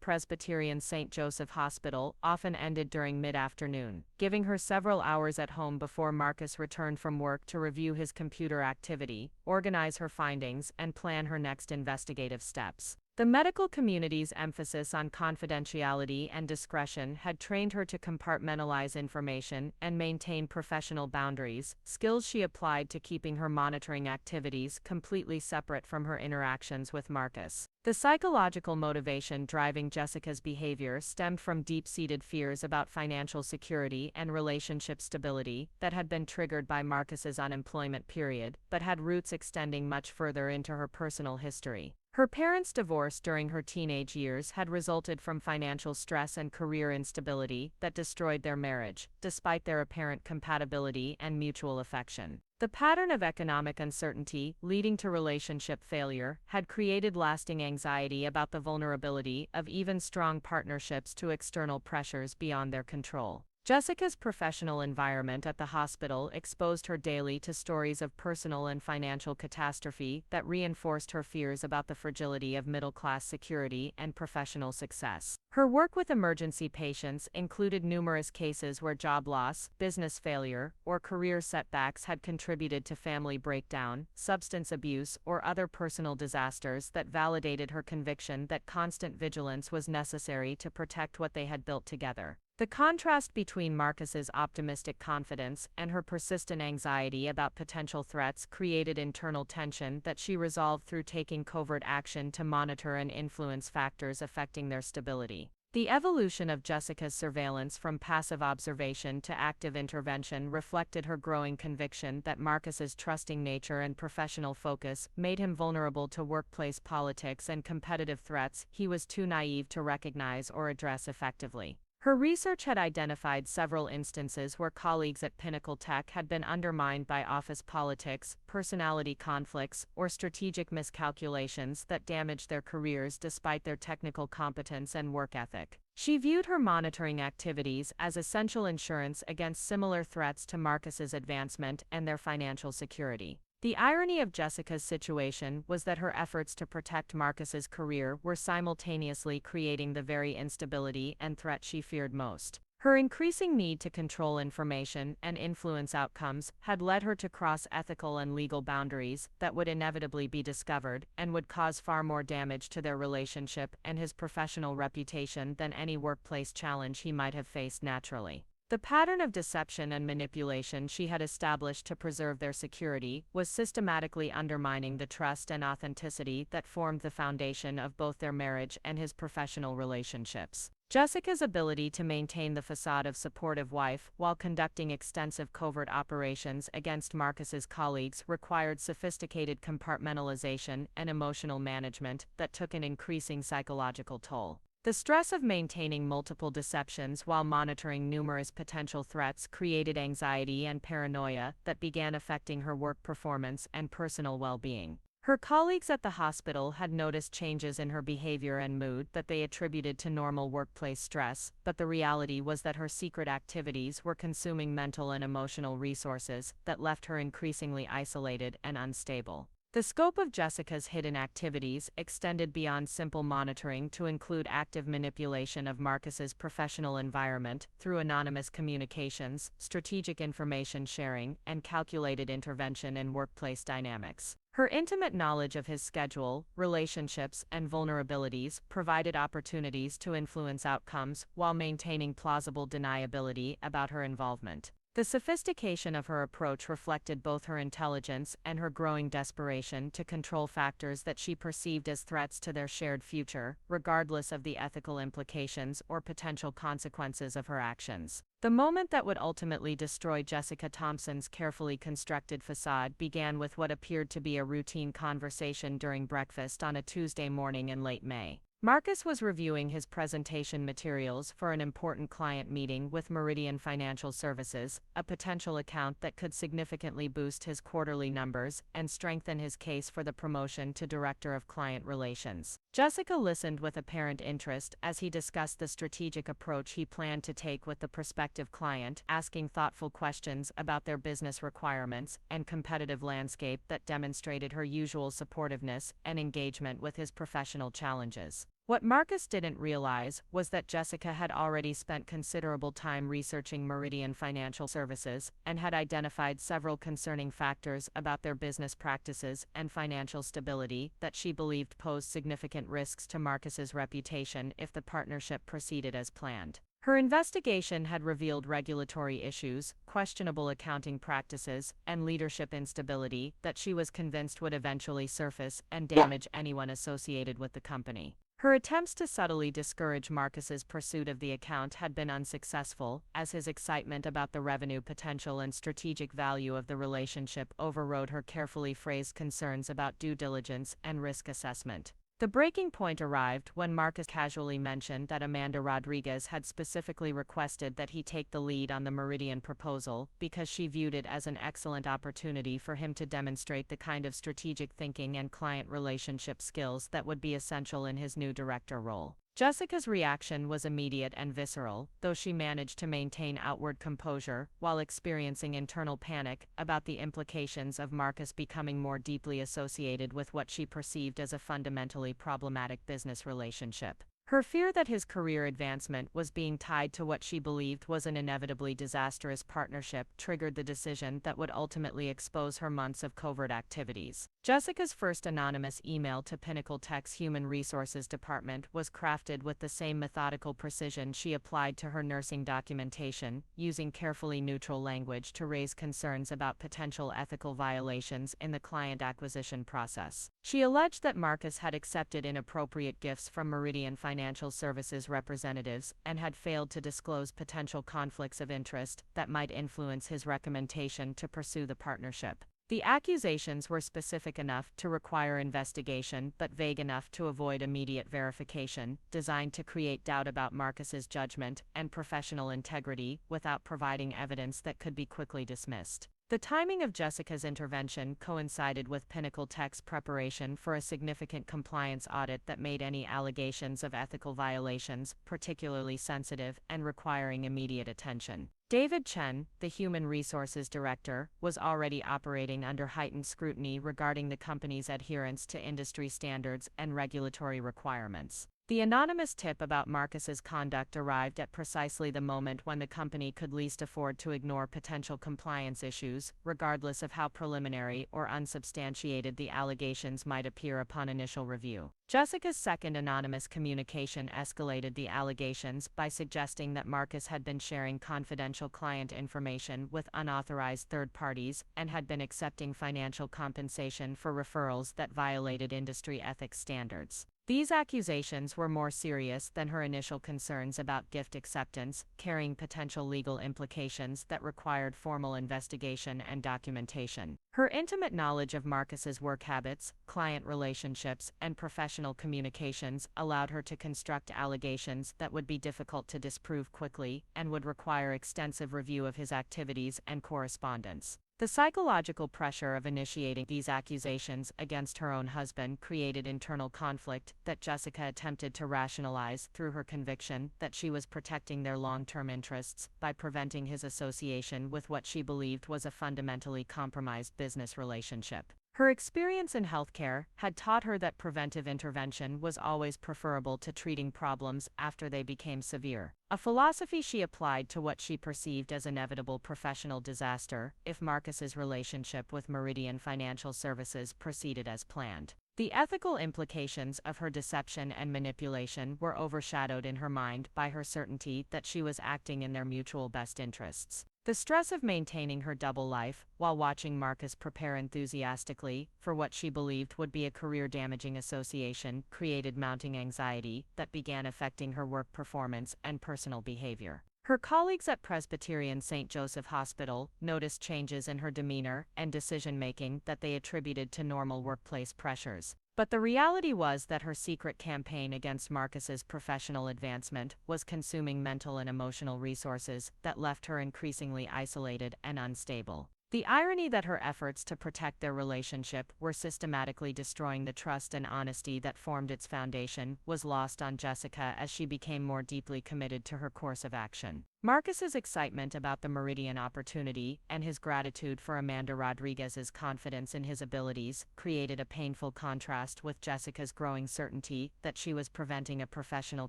Presbyterian St. Joseph Hospital often ended during mid-afternoon, giving her several hours at home before Marcus returned from work to review his computer activity, organize her findings, and plan her next investigative steps. The medical community's emphasis on confidentiality and discretion had trained her to compartmentalize information and maintain professional boundaries, skills she applied to keeping her monitoring activities completely separate from her interactions with Marcus. The psychological motivation driving Jessica's behavior stemmed from deep-seated fears about financial security and relationship stability that had been triggered by Marcus's unemployment period, but had roots extending much further into her personal history. Her parents' divorce during her teenage years had resulted from financial stress and career instability that destroyed their marriage, despite their apparent compatibility and mutual affection. The pattern of economic uncertainty, leading to relationship failure, had created lasting anxiety about the vulnerability of even strong partnerships to external pressures beyond their control. Jessica's professional environment at the hospital exposed her daily to stories of personal and financial catastrophe that reinforced her fears about the fragility of middle-class security and professional success. Her work with emergency patients included numerous cases where job loss, business failure, or career setbacks had contributed to family breakdown, substance abuse, or other personal disasters that validated her conviction that constant vigilance was necessary to protect what they had built together. The contrast between Marcus's optimistic confidence and her persistent anxiety about potential threats created internal tension that she resolved through taking covert action to monitor and influence factors affecting their stability. The evolution of Jessica's surveillance from passive observation to active intervention reflected her growing conviction that Marcus's trusting nature and professional focus made him vulnerable to workplace politics and competitive threats he was too naive to recognize or address effectively. Her research had identified several instances where colleagues at Pinnacle Tech had been undermined by office politics, personality conflicts, or strategic miscalculations that damaged their careers despite their technical competence and work ethic. She viewed her monitoring activities as essential insurance against similar threats to Marcus's advancement and their financial security. The irony of Jessica's situation was that her efforts to protect Marcus's career were simultaneously creating the very instability and threat she feared most. Her increasing need to control information and influence outcomes had led her to cross ethical and legal boundaries that would inevitably be discovered and would cause far more damage to their relationship and his professional reputation than any workplace challenge he might have faced naturally. The pattern of deception and manipulation she had established to preserve their security was systematically undermining the trust and authenticity that formed the foundation of both their marriage and his professional relationships. Jessica's ability to maintain the facade of supportive wife while conducting extensive covert operations against Marcus's colleagues required sophisticated compartmentalization and emotional management that took an increasing psychological toll. The stress of maintaining multiple deceptions while monitoring numerous potential threats created anxiety and paranoia that began affecting her work performance and personal well-being. Her colleagues at the hospital had noticed changes in her behavior and mood that they attributed to normal workplace stress, but the reality was that her secret activities were consuming mental and emotional resources that left her increasingly isolated and unstable. The scope of Jessica's hidden activities extended beyond simple monitoring to include active manipulation of Marcus's professional environment through anonymous communications, strategic information sharing, and calculated intervention in workplace dynamics. Her intimate knowledge of his schedule, relationships, and vulnerabilities provided opportunities to influence outcomes while maintaining plausible deniability about her involvement. The sophistication of her approach reflected both her intelligence and her growing desperation to control factors that she perceived as threats to their shared future, regardless of the ethical implications or potential consequences of her actions. The moment that would ultimately destroy Jessica Thompson's carefully constructed facade began with what appeared to be a routine conversation during breakfast on a Tuesday morning in late May. Marcus was reviewing his presentation materials for an important client meeting with Meridian Financial Services, a potential account that could significantly boost his quarterly numbers and strengthen his case for the promotion to Director of Client Relations. Jessica listened with apparent interest as he discussed the strategic approach he planned to take with the prospective client, asking thoughtful questions about their business requirements and competitive landscape that demonstrated her usual supportiveness and engagement with his professional challenges. What Marcus didn't realize was that Jessica had already spent considerable time researching Meridian Financial Services and had identified several concerning factors about their business practices and financial stability that she believed posed significant risks to Marcus's reputation if the partnership proceeded as planned. Her investigation had revealed regulatory issues, questionable accounting practices, and leadership instability that she was convinced would eventually surface and damage anyone associated with the company. Her attempts to subtly discourage Marcus's pursuit of the account had been unsuccessful, as his excitement about the revenue potential and strategic value of the relationship overrode her carefully phrased concerns about due diligence and risk assessment. The breaking point arrived when Marcus casually mentioned that Amanda Rodriguez had specifically requested that he take the lead on the Meridian proposal because she viewed it as an excellent opportunity for him to demonstrate the kind of strategic thinking and client relationship skills that would be essential in his new director role. Jessica's reaction was immediate and visceral, though she managed to maintain outward composure while experiencing internal panic about the implications of Marcus becoming more deeply associated with what she perceived as a fundamentally problematic business relationship. Her fear that his career advancement was being tied to what she believed was an inevitably disastrous partnership triggered the decision that would ultimately expose her months of covert activities. Jessica's first anonymous email to Pinnacle Tech's Human Resources Department was crafted with the same methodical precision she applied to her nursing documentation, using carefully neutral language to raise concerns about potential ethical violations in the client acquisition process. She alleged that Marcus had accepted inappropriate gifts from Meridian Financial Services representatives and had failed to disclose potential conflicts of interest that might influence his recommendation to pursue the partnership. The accusations were specific enough to require investigation but vague enough to avoid immediate verification, designed to create doubt about Marcus's judgment and professional integrity without providing evidence that could be quickly dismissed. The timing of Jessica's intervention coincided with Pinnacle Tech's preparation for a significant compliance audit that made any allegations of ethical violations particularly sensitive and requiring immediate attention. David Chen, the Human Resources Director, was already operating under heightened scrutiny regarding the company's adherence to industry standards and regulatory requirements. The anonymous tip about Marcus's conduct arrived at precisely the moment when the company could least afford to ignore potential compliance issues, regardless of how preliminary or unsubstantiated the allegations might appear upon initial review. Jessica's second anonymous communication escalated the allegations by suggesting that Marcus had been sharing confidential client information with unauthorized third parties and had been accepting financial compensation for referrals that violated industry ethics standards. These accusations were more serious than her initial concerns about gift acceptance, carrying potential legal implications that required formal investigation and documentation. Her intimate knowledge of Marcus's work habits, client relationships, and professional communications allowed her to construct allegations that would be difficult to disprove quickly and would require extensive review of his activities and correspondence. The psychological pressure of initiating these accusations against her own husband created internal conflict that Jessica attempted to rationalize through her conviction that she was protecting their long-term interests by preventing his association with what she believed was a fundamentally compromised business relationship. Her experience in healthcare had taught her that preventive intervention was always preferable to treating problems after they became severe, a philosophy she applied to what she perceived as inevitable professional disaster if Marcus's relationship with Meridian Financial Services proceeded as planned. The ethical implications of her deception and manipulation were overshadowed in her mind by her certainty that she was acting in their mutual best interests. The stress of maintaining her double life, while watching Marcus prepare enthusiastically for what she believed would be a career-damaging association, created mounting anxiety that began affecting her work performance and personal behavior. Her colleagues at Presbyterian St. Joseph Hospital noticed changes in her demeanor and decision-making that they attributed to normal workplace pressures. But the reality was that her secret campaign against Marcus's professional advancement was consuming mental and emotional resources that left her increasingly isolated and unstable. The irony that her efforts to protect their relationship were systematically destroying the trust and honesty that formed its foundation was lost on Jessica as she became more deeply committed to her course of action. Marcus's excitement about the Meridian opportunity and his gratitude for Amanda Rodriguez's confidence in his abilities created a painful contrast with Jessica's growing certainty that she was preventing a professional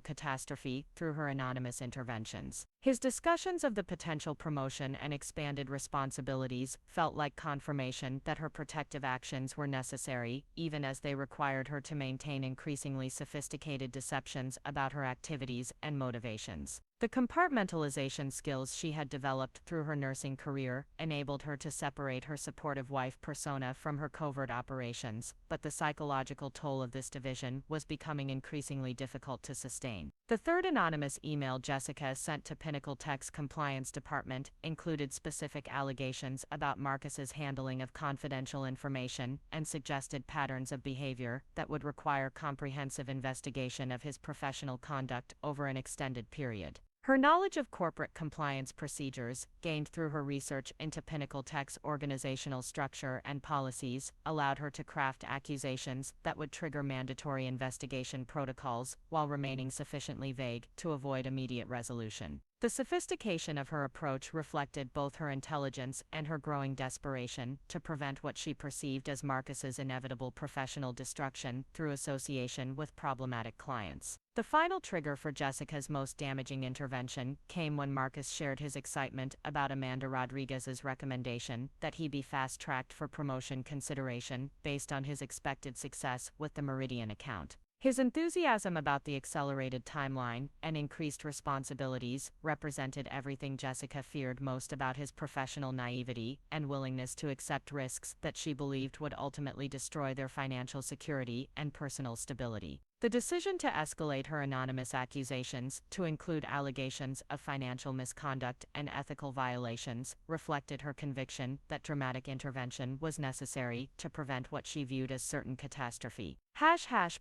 catastrophe through her anonymous interventions. His discussions of the potential promotion and expanded responsibilities felt like confirmation that her protective actions were necessary, even as they required her to maintain increasingly sophisticated deceptions about her activities and motivations. The compartmentalization skills she had developed through her nursing career enabled her to separate her supportive wife persona from her covert operations, but the psychological toll of this division was becoming increasingly difficult to sustain. The third anonymous email Jessica sent to Pinnacle Tech's compliance department included specific allegations about Marcus's handling of confidential information and suggested patterns of behavior that would require comprehensive investigation of his professional conduct over an extended period. Her knowledge of corporate compliance procedures, gained through her research into Pinnacle Tech's organizational structure and policies, allowed her to craft accusations that would trigger mandatory investigation protocols while remaining sufficiently vague to avoid immediate resolution. The sophistication of her approach reflected both her intelligence and her growing desperation to prevent what she perceived as Marcus's inevitable professional destruction through association with problematic clients. The final trigger for Jessica's most damaging intervention came when Marcus shared his excitement about Amanda Rodriguez's recommendation that he be fast-tracked for promotion consideration based on his expected success with the Meridian account. His enthusiasm about the accelerated timeline and increased responsibilities represented everything Jessica feared most about his professional naivety and willingness to accept risks that she believed would ultimately destroy their financial security and personal stability. The decision to escalate her anonymous accusations to include allegations of financial misconduct and ethical violations reflected her conviction that dramatic intervention was necessary to prevent what she viewed as certain catastrophe.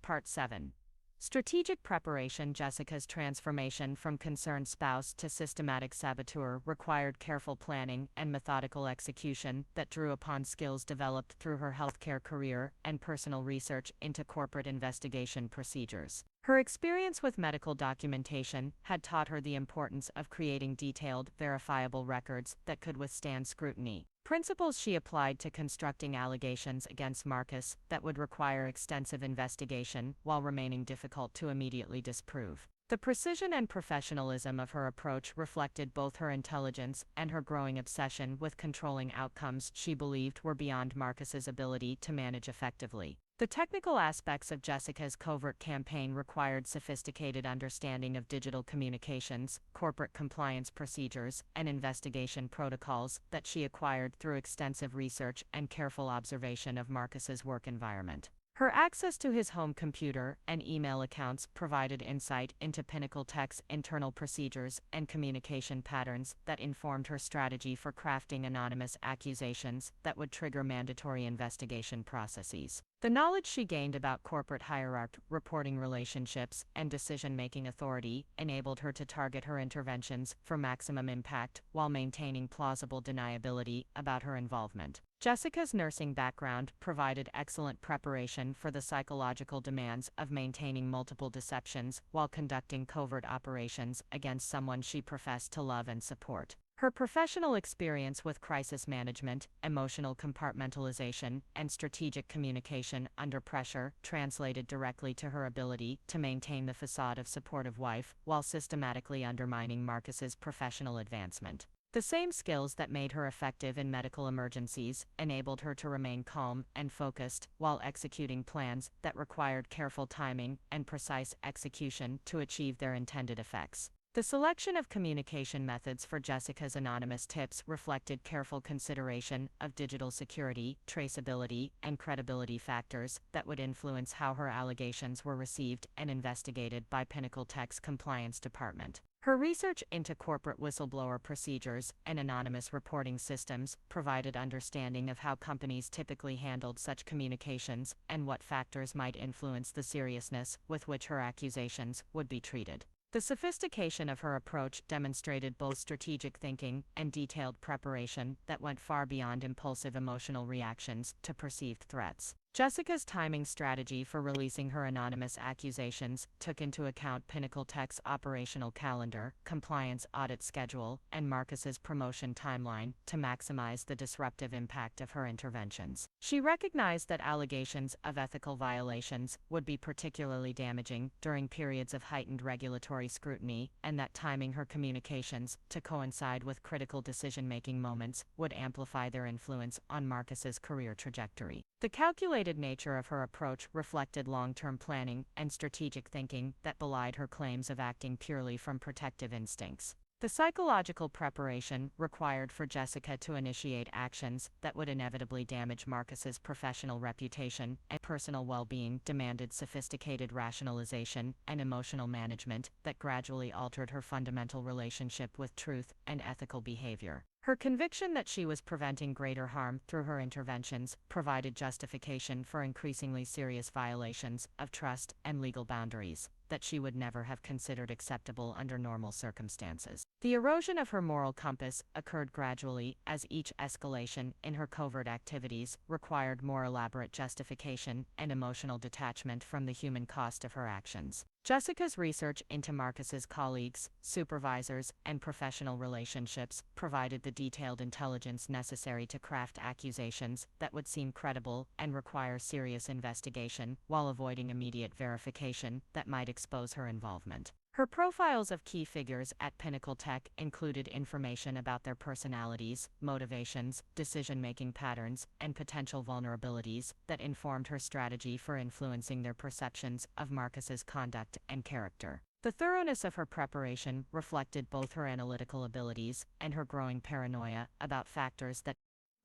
Part 7. Strategic preparation. Jessica's transformation from concerned spouse to systematic saboteur required careful planning and methodical execution that drew upon skills developed through her healthcare career and personal research into corporate investigation procedures. Her experience with medical documentation had taught her the importance of creating detailed, verifiable records that could withstand scrutiny. Principles she applied to constructing allegations against Marcus that would require extensive investigation while remaining difficult to immediately disprove. The precision and professionalism of her approach reflected both her intelligence and her growing obsession with controlling outcomes she believed were beyond Marcus's ability to manage effectively. The technical aspects of Jessica's covert campaign required sophisticated understanding of digital communications, corporate compliance procedures, and investigation protocols that she acquired through extensive research and careful observation of Marcus's work environment. Her access to his home computer and email accounts provided insight into Pinnacle Tech's internal procedures and communication patterns that informed her strategy for crafting anonymous accusations that would trigger mandatory investigation processes. The knowledge she gained about corporate hierarchy, reporting relationships, and decision-making authority enabled her to target her interventions for maximum impact while maintaining plausible deniability about her involvement. Jessica's nursing background provided excellent preparation for the psychological demands of maintaining multiple deceptions while conducting covert operations against someone she professed to love and support. Her professional experience with crisis management, emotional compartmentalization, and strategic communication under pressure translated directly to her ability to maintain the facade of supportive wife while systematically undermining Marcus's professional advancement. The same skills that made her effective in medical emergencies enabled her to remain calm and focused while executing plans that required careful timing and precise execution to achieve their intended effects. The selection of communication methods for Jessica's anonymous tips reflected careful consideration of digital security, traceability, and credibility factors that would influence how her allegations were received and investigated by Pinnacle Tech's compliance department. Her research into corporate whistleblower procedures and anonymous reporting systems provided understanding of how companies typically handled such communications and what factors might influence the seriousness with which her accusations would be treated. The sophistication of her approach demonstrated both strategic thinking and detailed preparation that went far beyond impulsive emotional reactions to perceived threats. Jessica's timing strategy for releasing her anonymous accusations took into account Pinnacle Tech's operational calendar, compliance audit schedule, and Marcus's promotion timeline to maximize the disruptive impact of her interventions. She recognized that allegations of ethical violations would be particularly damaging during periods of heightened regulatory scrutiny, and that timing her communications to coincide with critical decision-making moments would amplify their influence on Marcus's career trajectory. The calculated nature of her approach reflected long-term planning and strategic thinking that belied her claims of acting purely from protective instincts. The psychological preparation required for Jessica to initiate actions that would inevitably damage Marcus's professional reputation and personal well-being demanded sophisticated rationalization and emotional management that gradually altered her fundamental relationship with truth and ethical behavior. Her conviction that she was preventing greater harm through her interventions provided justification for increasingly serious violations of trust and legal boundaries that she would never have considered acceptable under normal circumstances. The erosion of her moral compass occurred gradually as each escalation in her covert activities required more elaborate justification and emotional detachment from the human cost of her actions. Jessica's research into Marcus's colleagues, supervisors, and professional relationships provided the detailed intelligence necessary to craft accusations that would seem credible and require serious investigation, while avoiding immediate verification that might expose her involvement. Her profiles of key figures at Pinnacle Tech included information about their personalities, motivations, decision-making patterns, and potential vulnerabilities that informed her strategy for influencing their perceptions of Marcus's conduct and character. The thoroughness of her preparation reflected both her analytical abilities and her growing paranoia about factors that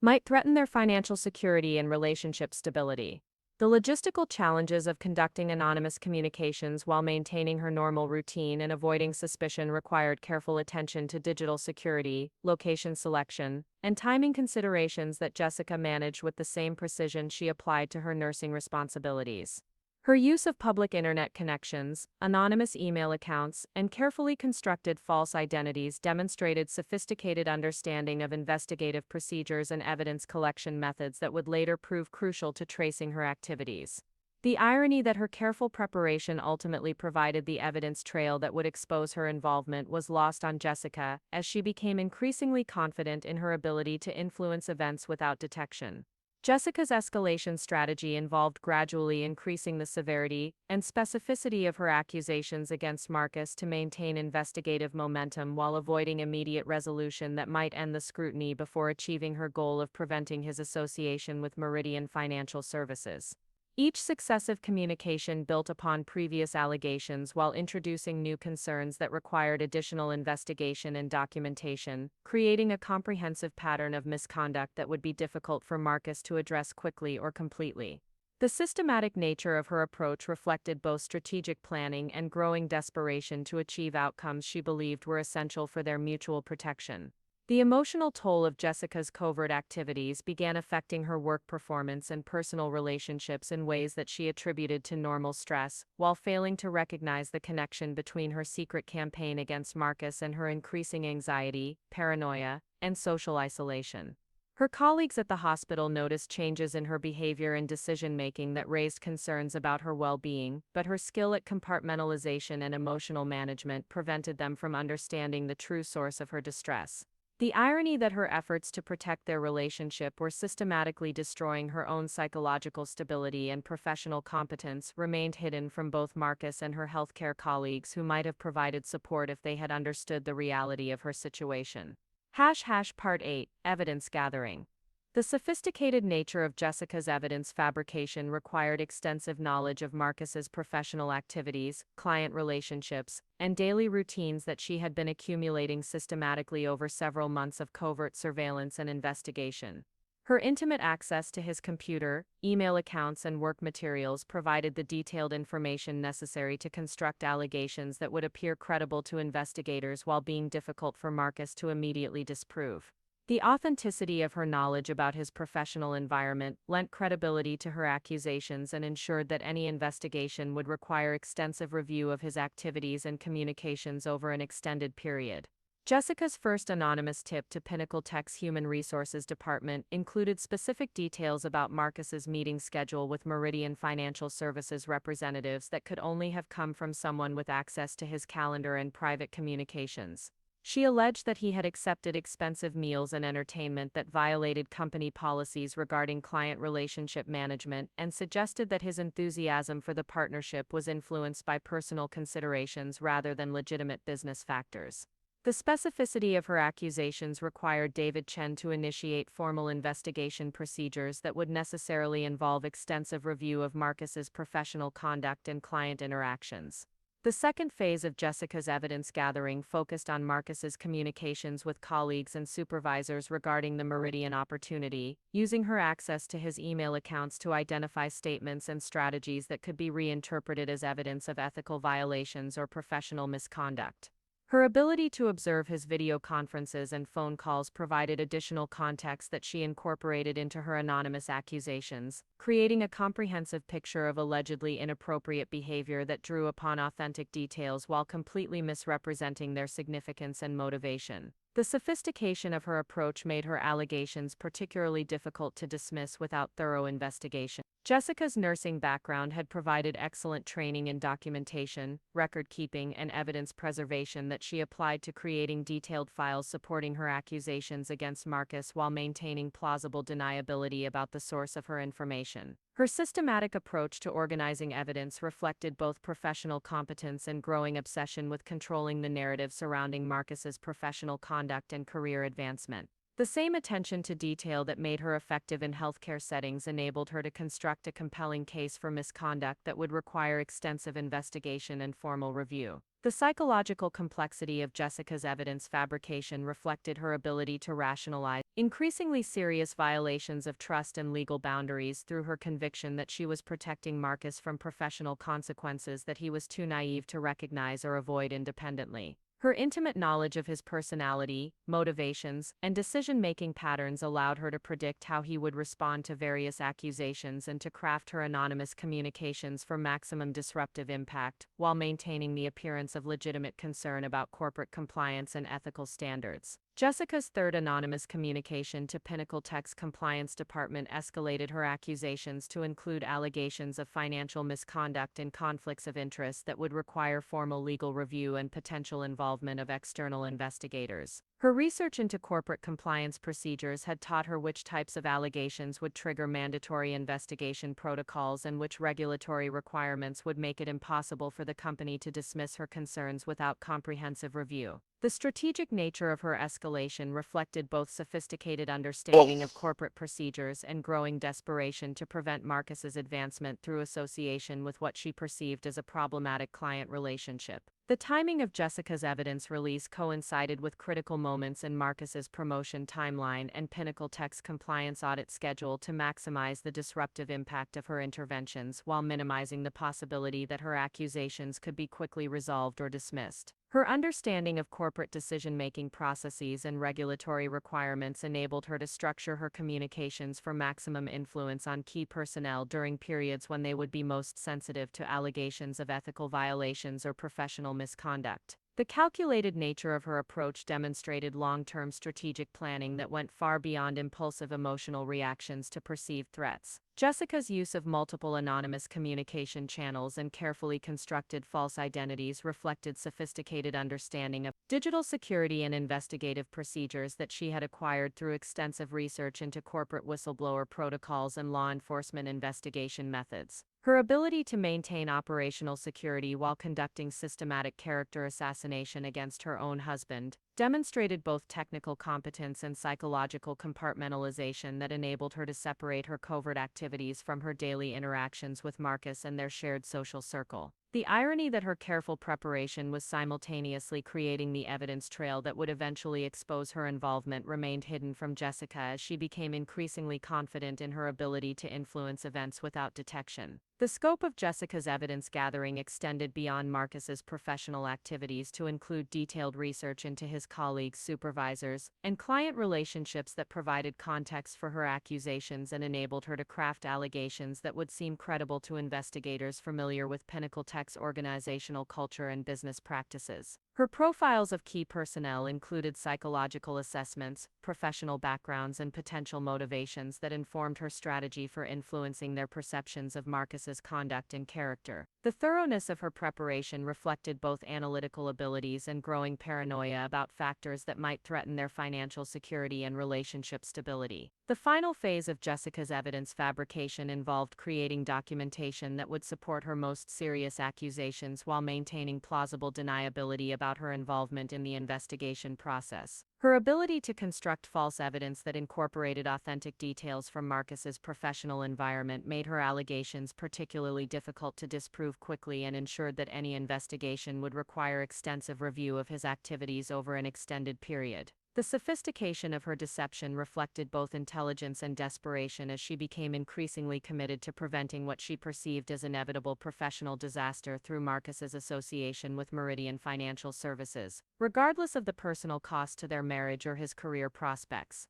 might threaten their financial security and relationship stability. The logistical challenges of conducting anonymous communications while maintaining her normal routine and avoiding suspicion required careful attention to digital security, location selection, and timing considerations that Jessica managed with the same precision she applied to her nursing responsibilities. Her use of public internet connections, anonymous email accounts, and carefully constructed false identities demonstrated sophisticated understanding of investigative procedures and evidence collection methods that would later prove crucial to tracing her activities. The irony that her careful preparation ultimately provided the evidence trail that would expose her involvement was lost on Jessica, as she became increasingly confident in her ability to influence events without detection. Jessica's escalation strategy involved gradually increasing the severity and specificity of her accusations against Marcus to maintain investigative momentum while avoiding immediate resolution that might end the scrutiny before achieving her goal of preventing his association with Meridian Financial Services. Each successive communication built upon previous allegations while introducing new concerns that required additional investigation and documentation, creating a comprehensive pattern of misconduct that would be difficult for Marcus to address quickly or completely. The systematic nature of her approach reflected both strategic planning and growing desperation to achieve outcomes she believed were essential for their mutual protection. The emotional toll of Jessica's covert activities began affecting her work performance and personal relationships in ways that she attributed to normal stress, while failing to recognize the connection between her secret campaign against Marcus and her increasing anxiety, paranoia, and social isolation. Her colleagues at the hospital noticed changes in her behavior and decision-making that raised concerns about her well-being, but her skill at compartmentalization and emotional management prevented them from understanding the true source of her distress. The irony that her efforts to protect their relationship were systematically destroying her own psychological stability and professional competence remained hidden from both Marcus and her healthcare colleagues, who might have provided support if they had understood the reality of her situation. Part 8, Evidence Gathering. The sophisticated nature of Jessica's evidence fabrication required extensive knowledge of Marcus's professional activities, client relationships, and daily routines that she had been accumulating systematically over several months of covert surveillance and investigation. Her intimate access to his computer, email accounts, and work materials provided the detailed information necessary to construct allegations that would appear credible to investigators while being difficult for Marcus to immediately disprove. The authenticity of her knowledge about his professional environment lent credibility to her accusations and ensured that any investigation would require extensive review of his activities and communications over an extended period. Jessica's first anonymous tip to Pinnacle Tech's Human Resources Department included specific details about Marcus's meeting schedule with Meridian Financial Services representatives that could only have come from someone with access to his calendar and private communications. She alleged that he had accepted expensive meals and entertainment that violated company policies regarding client relationship management and suggested that his enthusiasm for the partnership was influenced by personal considerations rather than legitimate business factors. The specificity of her accusations required David Chen to initiate formal investigation procedures that would necessarily involve extensive review of Marcus's professional conduct and client interactions. The second phase of Jessica's evidence gathering focused on Marcus's communications with colleagues and supervisors regarding the Meridian opportunity, using her access to his email accounts to identify statements and strategies that could be reinterpreted as evidence of ethical violations or professional misconduct. Her ability to observe his video conferences and phone calls provided additional context that she incorporated into her anonymous accusations, creating a comprehensive picture of allegedly inappropriate behavior that drew upon authentic details while completely misrepresenting their significance and motivation. The sophistication of her approach made her allegations particularly difficult to dismiss without thorough investigation. Jessica's nursing background had provided excellent training in documentation, record-keeping, and evidence preservation that she applied to creating detailed files supporting her accusations against Marcus while maintaining plausible deniability about the source of her information. Her systematic approach to organizing evidence reflected both professional competence and growing obsession with controlling the narrative surrounding Marcus's professional conduct and career advancement. The same attention to detail that made her effective in healthcare settings enabled her to construct a compelling case for misconduct that would require extensive investigation and formal review. The psychological complexity of Jessica's evidence fabrication reflected her ability to rationalize increasingly serious violations of trust and legal boundaries through her conviction that she was protecting Marcus from professional consequences that he was too naive to recognize or avoid independently. Her intimate knowledge of his personality, motivations, and decision-making patterns allowed her to predict how he would respond to various accusations and to craft her anonymous communications for maximum disruptive impact, while maintaining the appearance of legitimate concern about corporate compliance and ethical standards. Jessica's third anonymous communication to Pinnacle Tech's compliance department escalated her accusations to include allegations of financial misconduct and conflicts of interest that would require formal legal review and potential involvement of external investigators. Her research into corporate compliance procedures had taught her which types of allegations would trigger mandatory investigation protocols and which regulatory requirements would make it impossible for the company to dismiss her concerns without comprehensive review. The strategic nature of her escalation reflected both sophisticated understanding of corporate procedures and growing desperation to prevent Marcus's advancement through association with what she perceived as a problematic client relationship. The timing of Jessica's evidence release coincided with critical moments in Marcus's promotion timeline and Pinnacle Tech's compliance audit schedule to maximize the disruptive impact of her interventions while minimizing the possibility that her accusations could be quickly resolved or dismissed. Her understanding of corporate decision-making processes and regulatory requirements enabled her to structure her communications for maximum influence on key personnel during periods when they would be most sensitive to allegations of ethical violations or professional misconduct. The calculated nature of her approach demonstrated long-term strategic planning that went far beyond impulsive emotional reactions to perceived threats. Jessica's use of multiple anonymous communication channels and carefully constructed false identities reflected sophisticated understanding of digital security and investigative procedures that she had acquired through extensive research into corporate whistleblower protocols and law enforcement investigation methods. Her ability to maintain operational security while conducting systematic character assassination against her own husband, demonstrated both technical competence and psychological compartmentalization that enabled her to separate her covert activities from her daily interactions with Marcus and their shared social circle. The irony that her careful preparation was simultaneously creating the evidence trail that would eventually expose her involvement remained hidden from Jessica as she became increasingly confident in her ability to influence events without detection. The scope of Jessica's evidence gathering extended beyond Marcus's professional activities to include detailed research into his colleagues, supervisors, and client relationships that provided context for her accusations and enabled her to craft allegations that would seem credible to investigators familiar with Pinnacle Tech's organizational culture and business practices. Her profiles of key personnel included psychological assessments, professional backgrounds, and potential motivations that informed her strategy for influencing their perceptions of Marcus's conduct and character. The thoroughness of her preparation reflected both analytical abilities and growing paranoia about factors that might threaten their financial security and relationship stability. The final phase of Jessica's evidence fabrication involved creating documentation that would support her most serious accusations while maintaining plausible deniability about her involvement in the investigation process. Her ability to construct false evidence that incorporated authentic details from Marcus's professional environment made her allegations particularly difficult to disprove quickly and ensured that any investigation would require extensive review of his activities over an extended period. The sophistication of her deception reflected both intelligence and desperation as she became increasingly committed to preventing what she perceived as inevitable professional disaster through Marcus's association with Meridian Financial Services, regardless of the personal cost to their marriage or his career prospects.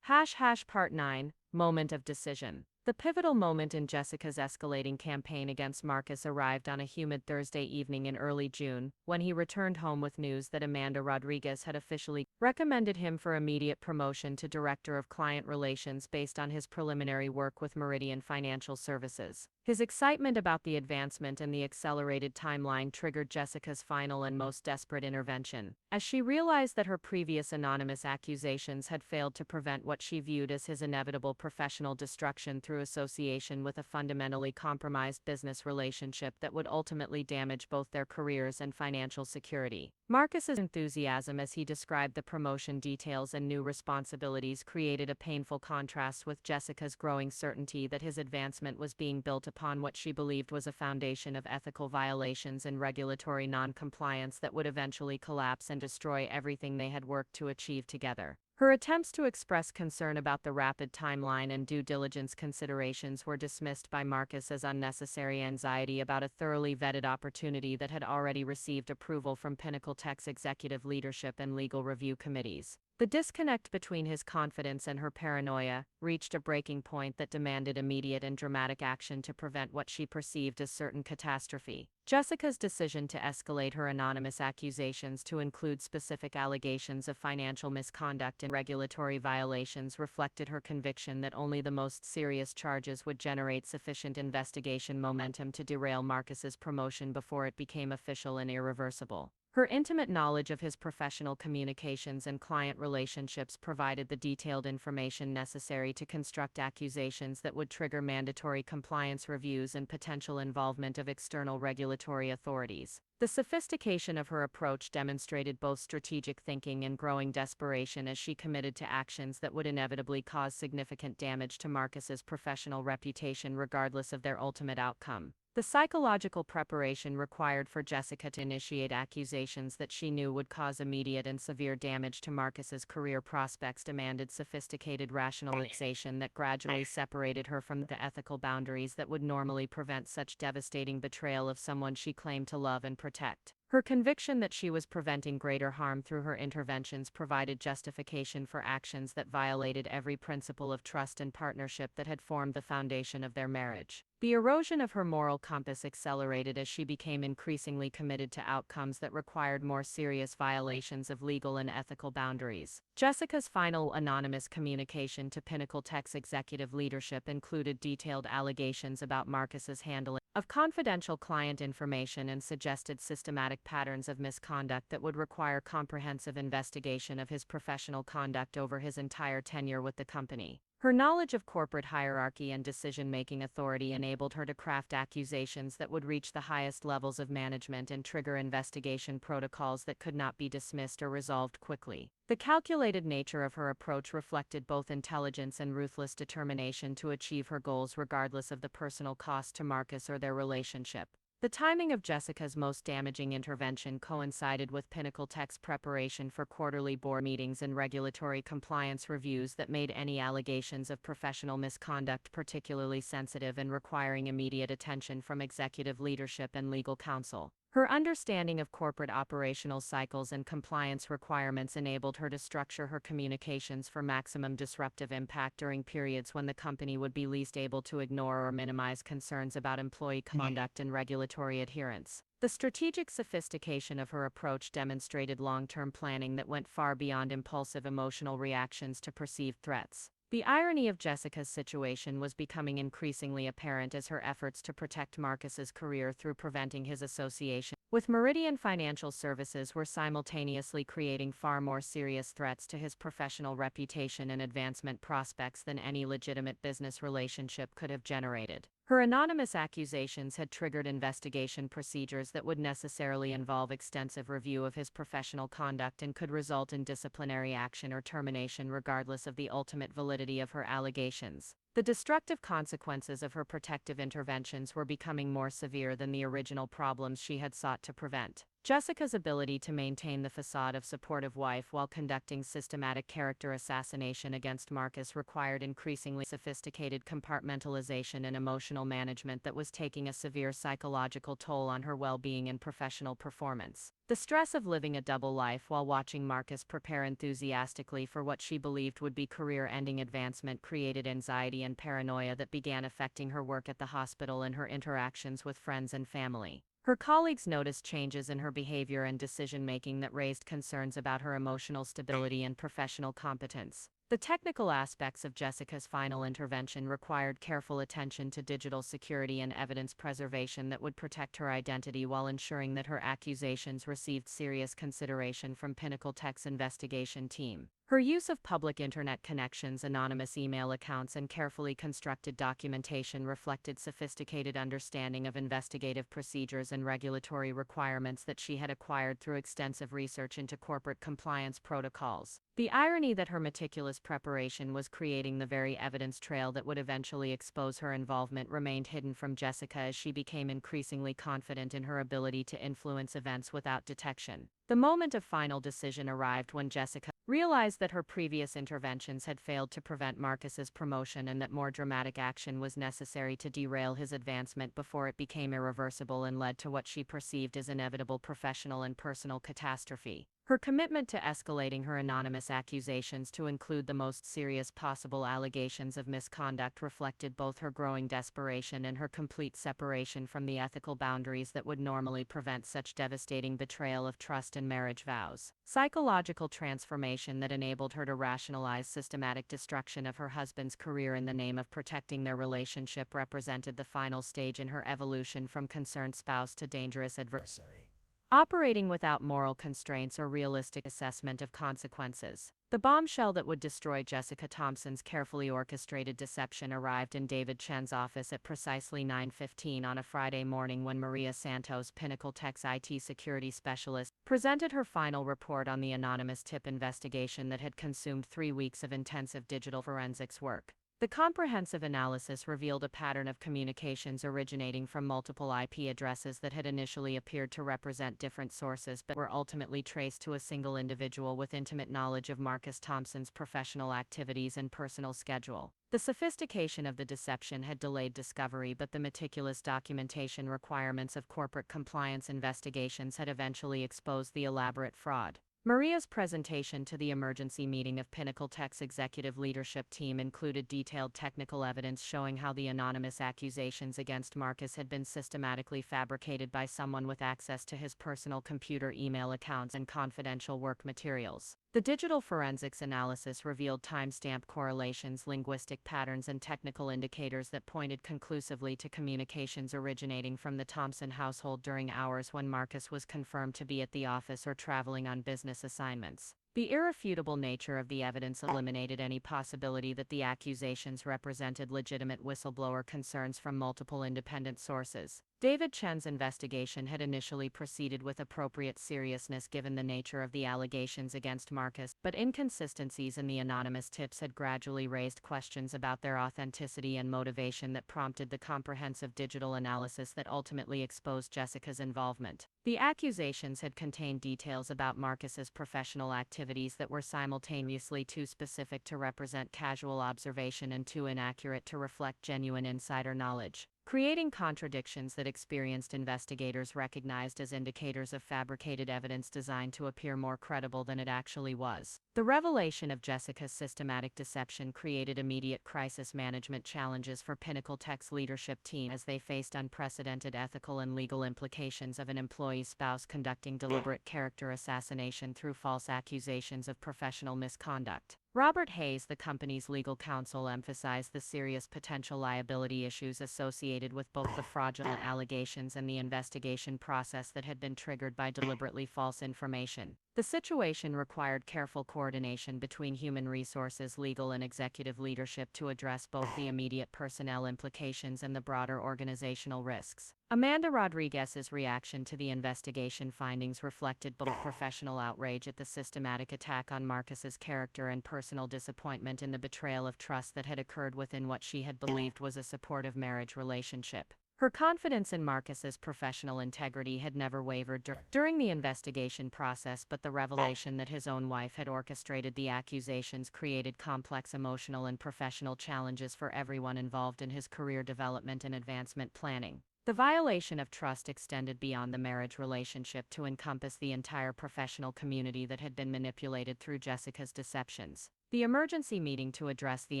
Part 9, Moment of Decision. The pivotal moment in Jessica's escalating campaign against Marcus arrived on a humid Thursday evening in early June, when he returned home with news that Amanda Rodriguez had officially recommended him for immediate promotion to Director of Client Relations based on his preliminary work with Meridian Financial Services. His excitement about the advancement and the accelerated timeline triggered Jessica's final and most desperate intervention. As she realized that her previous anonymous accusations had failed to prevent what she viewed as his inevitable professional destruction through association with a fundamentally compromised business relationship that would ultimately damage both their careers and financial security. Marcus's enthusiasm as he described the promotion details and new responsibilities created a painful contrast with Jessica's growing certainty that his advancement was being built upon what she believed was a foundation of ethical violations and regulatory non-compliance that would eventually collapse and destroy everything they had worked to achieve together. Her attempts to express concern about the rapid timeline and due diligence considerations were dismissed by Marcus as unnecessary anxiety about a thoroughly vetted opportunity that had already received approval from Pinnacle Tech's executive leadership and legal review committees. The disconnect between his confidence and her paranoia reached a breaking point that demanded immediate and dramatic action to prevent what she perceived as certain catastrophe. Jessica's decision to escalate her anonymous accusations to include specific allegations of financial misconduct and regulatory violations reflected her conviction that only the most serious charges would generate sufficient investigation momentum to derail Marcus's promotion before it became official and irreversible. Her intimate knowledge of his professional communications and client relationships provided the detailed information necessary to construct accusations that would trigger mandatory compliance reviews and potential involvement of external regulatory authorities. The sophistication of her approach demonstrated both strategic thinking and growing desperation as she committed to actions that would inevitably cause significant damage to Marcus's professional reputation regardless of their ultimate outcome. The psychological preparation required for Jessica to initiate accusations that she knew would cause immediate and severe damage to Marcus's career prospects demanded sophisticated rationalization that gradually separated her from the ethical boundaries that would normally prevent such devastating betrayal of someone she claimed to love and protect. Her conviction that she was preventing greater harm through her interventions provided justification for actions that violated every principle of trust and partnership that had formed the foundation of their marriage. The erosion of her moral compass accelerated as she became increasingly committed to outcomes that required more serious violations of legal and ethical boundaries. Jessica's final anonymous communication to Pinnacle Tech's executive leadership included detailed allegations about Marcus's handling of confidential client information and suggested systematic patterns of misconduct that would require comprehensive investigation of his professional conduct over his entire tenure with the company. Her knowledge of corporate hierarchy and decision-making authority enabled her to craft accusations that would reach the highest levels of management and trigger investigation protocols that could not be dismissed or resolved quickly. The calculated nature of her approach reflected both intelligence and ruthless determination to achieve her goals regardless of the personal cost to Marcus or their relationship. The timing of Jessica's most damaging intervention coincided with Pinnacle Tech's preparation for quarterly board meetings and regulatory compliance reviews that made any allegations of professional misconduct particularly sensitive and requiring immediate attention from executive leadership and legal counsel. Her understanding of corporate operational cycles and compliance requirements enabled her to structure her communications for maximum disruptive impact during periods when the company would be least able to ignore or minimize concerns about employee conduct and regulatory adherence. The strategic sophistication of her approach demonstrated long-term planning that went far beyond impulsive emotional reactions to perceived threats. The irony of Jessica's situation was becoming increasingly apparent as her efforts to protect Marcus's career through preventing his association with Meridian Financial Services were simultaneously creating far more serious threats to his professional reputation and advancement prospects than any legitimate business relationship could have generated. Her anonymous accusations had triggered investigation procedures that would necessarily involve extensive review of his professional conduct and could result in disciplinary action or termination regardless of the ultimate validity of her allegations. The destructive consequences of her protective interventions were becoming more severe than the original problems she had sought to prevent. Jessica's ability to maintain the facade of supportive wife while conducting systematic character assassination against Marcus required increasingly sophisticated compartmentalization and emotional management that was taking a severe psychological toll on her well-being and professional performance. The stress of living a double life while watching Marcus prepare enthusiastically for what she believed would be career-ending advancement created anxiety and paranoia that began affecting her work at the hospital and her interactions with friends and family. Her colleagues noticed changes in her behavior and decision-making that raised concerns about her emotional stability and professional competence. The technical aspects of Jessica's final intervention required careful attention to digital security and evidence preservation that would protect her identity while ensuring that her accusations received serious consideration from Pinnacle Tech's investigation team. Her use of public internet connections, anonymous email accounts, and carefully constructed documentation reflected sophisticated understanding of investigative procedures and regulatory requirements that she had acquired through extensive research into corporate compliance protocols. The irony that her meticulous preparation was creating the very evidence trail that would eventually expose her involvement remained hidden from Jessica as she became increasingly confident in her ability to influence events without detection. The moment of final decision arrived when Jessica realized that her previous interventions had failed to prevent Marcus's promotion and that more dramatic action was necessary to derail his advancement before it became irreversible and led to what she perceived as inevitable professional and personal catastrophe. Her commitment to escalating her anonymous accusations to include the most serious possible allegations of misconduct reflected both her growing desperation and her complete separation from the ethical boundaries that would normally prevent such devastating betrayal of trust and marriage vows. Psychological transformation that enabled her to rationalize systematic destruction of her husband's career in the name of protecting their relationship represented the final stage in her evolution from concerned spouse to dangerous adversary. Operating without moral constraints or realistic assessment of consequences. The bombshell that would destroy Jessica Thompson's carefully orchestrated deception arrived in David Chen's office at precisely 9:15 on a Friday morning when Maria Santos, Pinnacle Tech's IT security specialist, presented her final report on the anonymous tip investigation that had consumed 3 weeks of intensive digital forensics work. The comprehensive analysis revealed a pattern of communications originating from multiple IP addresses that had initially appeared to represent different sources but were ultimately traced to a single individual with intimate knowledge of Marcus Thompson's professional activities and personal schedule. The sophistication of the deception had delayed discovery, but the meticulous documentation requirements of corporate compliance investigations had eventually exposed the elaborate fraud. Maria's presentation to the emergency meeting of Pinnacle Tech's executive leadership team included detailed technical evidence showing how the anonymous accusations against Marcus had been systematically fabricated by someone with access to his personal computer, email accounts, and confidential work materials. The digital forensics analysis revealed timestamp correlations, linguistic patterns, and technical indicators that pointed conclusively to communications originating from the Thompson household during hours when Marcus was confirmed to be at the office or traveling on business assignments. The irrefutable nature of the evidence eliminated any possibility that the accusations represented legitimate whistleblower concerns from multiple independent sources. David Chen's investigation had initially proceeded with appropriate seriousness given the nature of the allegations against Marcus, but inconsistencies in the anonymous tips had gradually raised questions about their authenticity and motivation that prompted the comprehensive digital analysis that ultimately exposed Jessica's involvement. The accusations had contained details about Marcus's professional activities that were simultaneously too specific to represent casual observation and too inaccurate to reflect genuine insider knowledge, creating contradictions that experienced investigators recognized as indicators of fabricated evidence designed to appear more credible than it actually was. The revelation of Jessica's systematic deception created immediate crisis management challenges for Pinnacle Tech's leadership team as they faced unprecedented ethical and legal implications of an employee's spouse conducting deliberate character assassination through false accusations of professional misconduct. Robert Hayes, the company's legal counsel, emphasized the serious potential liability issues associated with both the fraudulent allegations and the investigation process that had been triggered by deliberately false information. The situation required careful coordination between human resources, legal, and executive leadership to address both the immediate personnel implications and the broader organizational risks. Amanda Rodriguez's reaction to the investigation findings reflected both professional outrage at the systematic attack on Marcus's character and personal disappointment in the betrayal of trust that had occurred within what she had believed was a supportive marriage relationship. Her confidence in Marcus's professional integrity had never wavered during the investigation process, but the revelation that his own wife had orchestrated the accusations created complex emotional and professional challenges for everyone involved in his career development and advancement planning. The violation of trust extended beyond the marriage relationship to encompass the entire professional community that had been manipulated through Jessica's deceptions. The emergency meeting to address the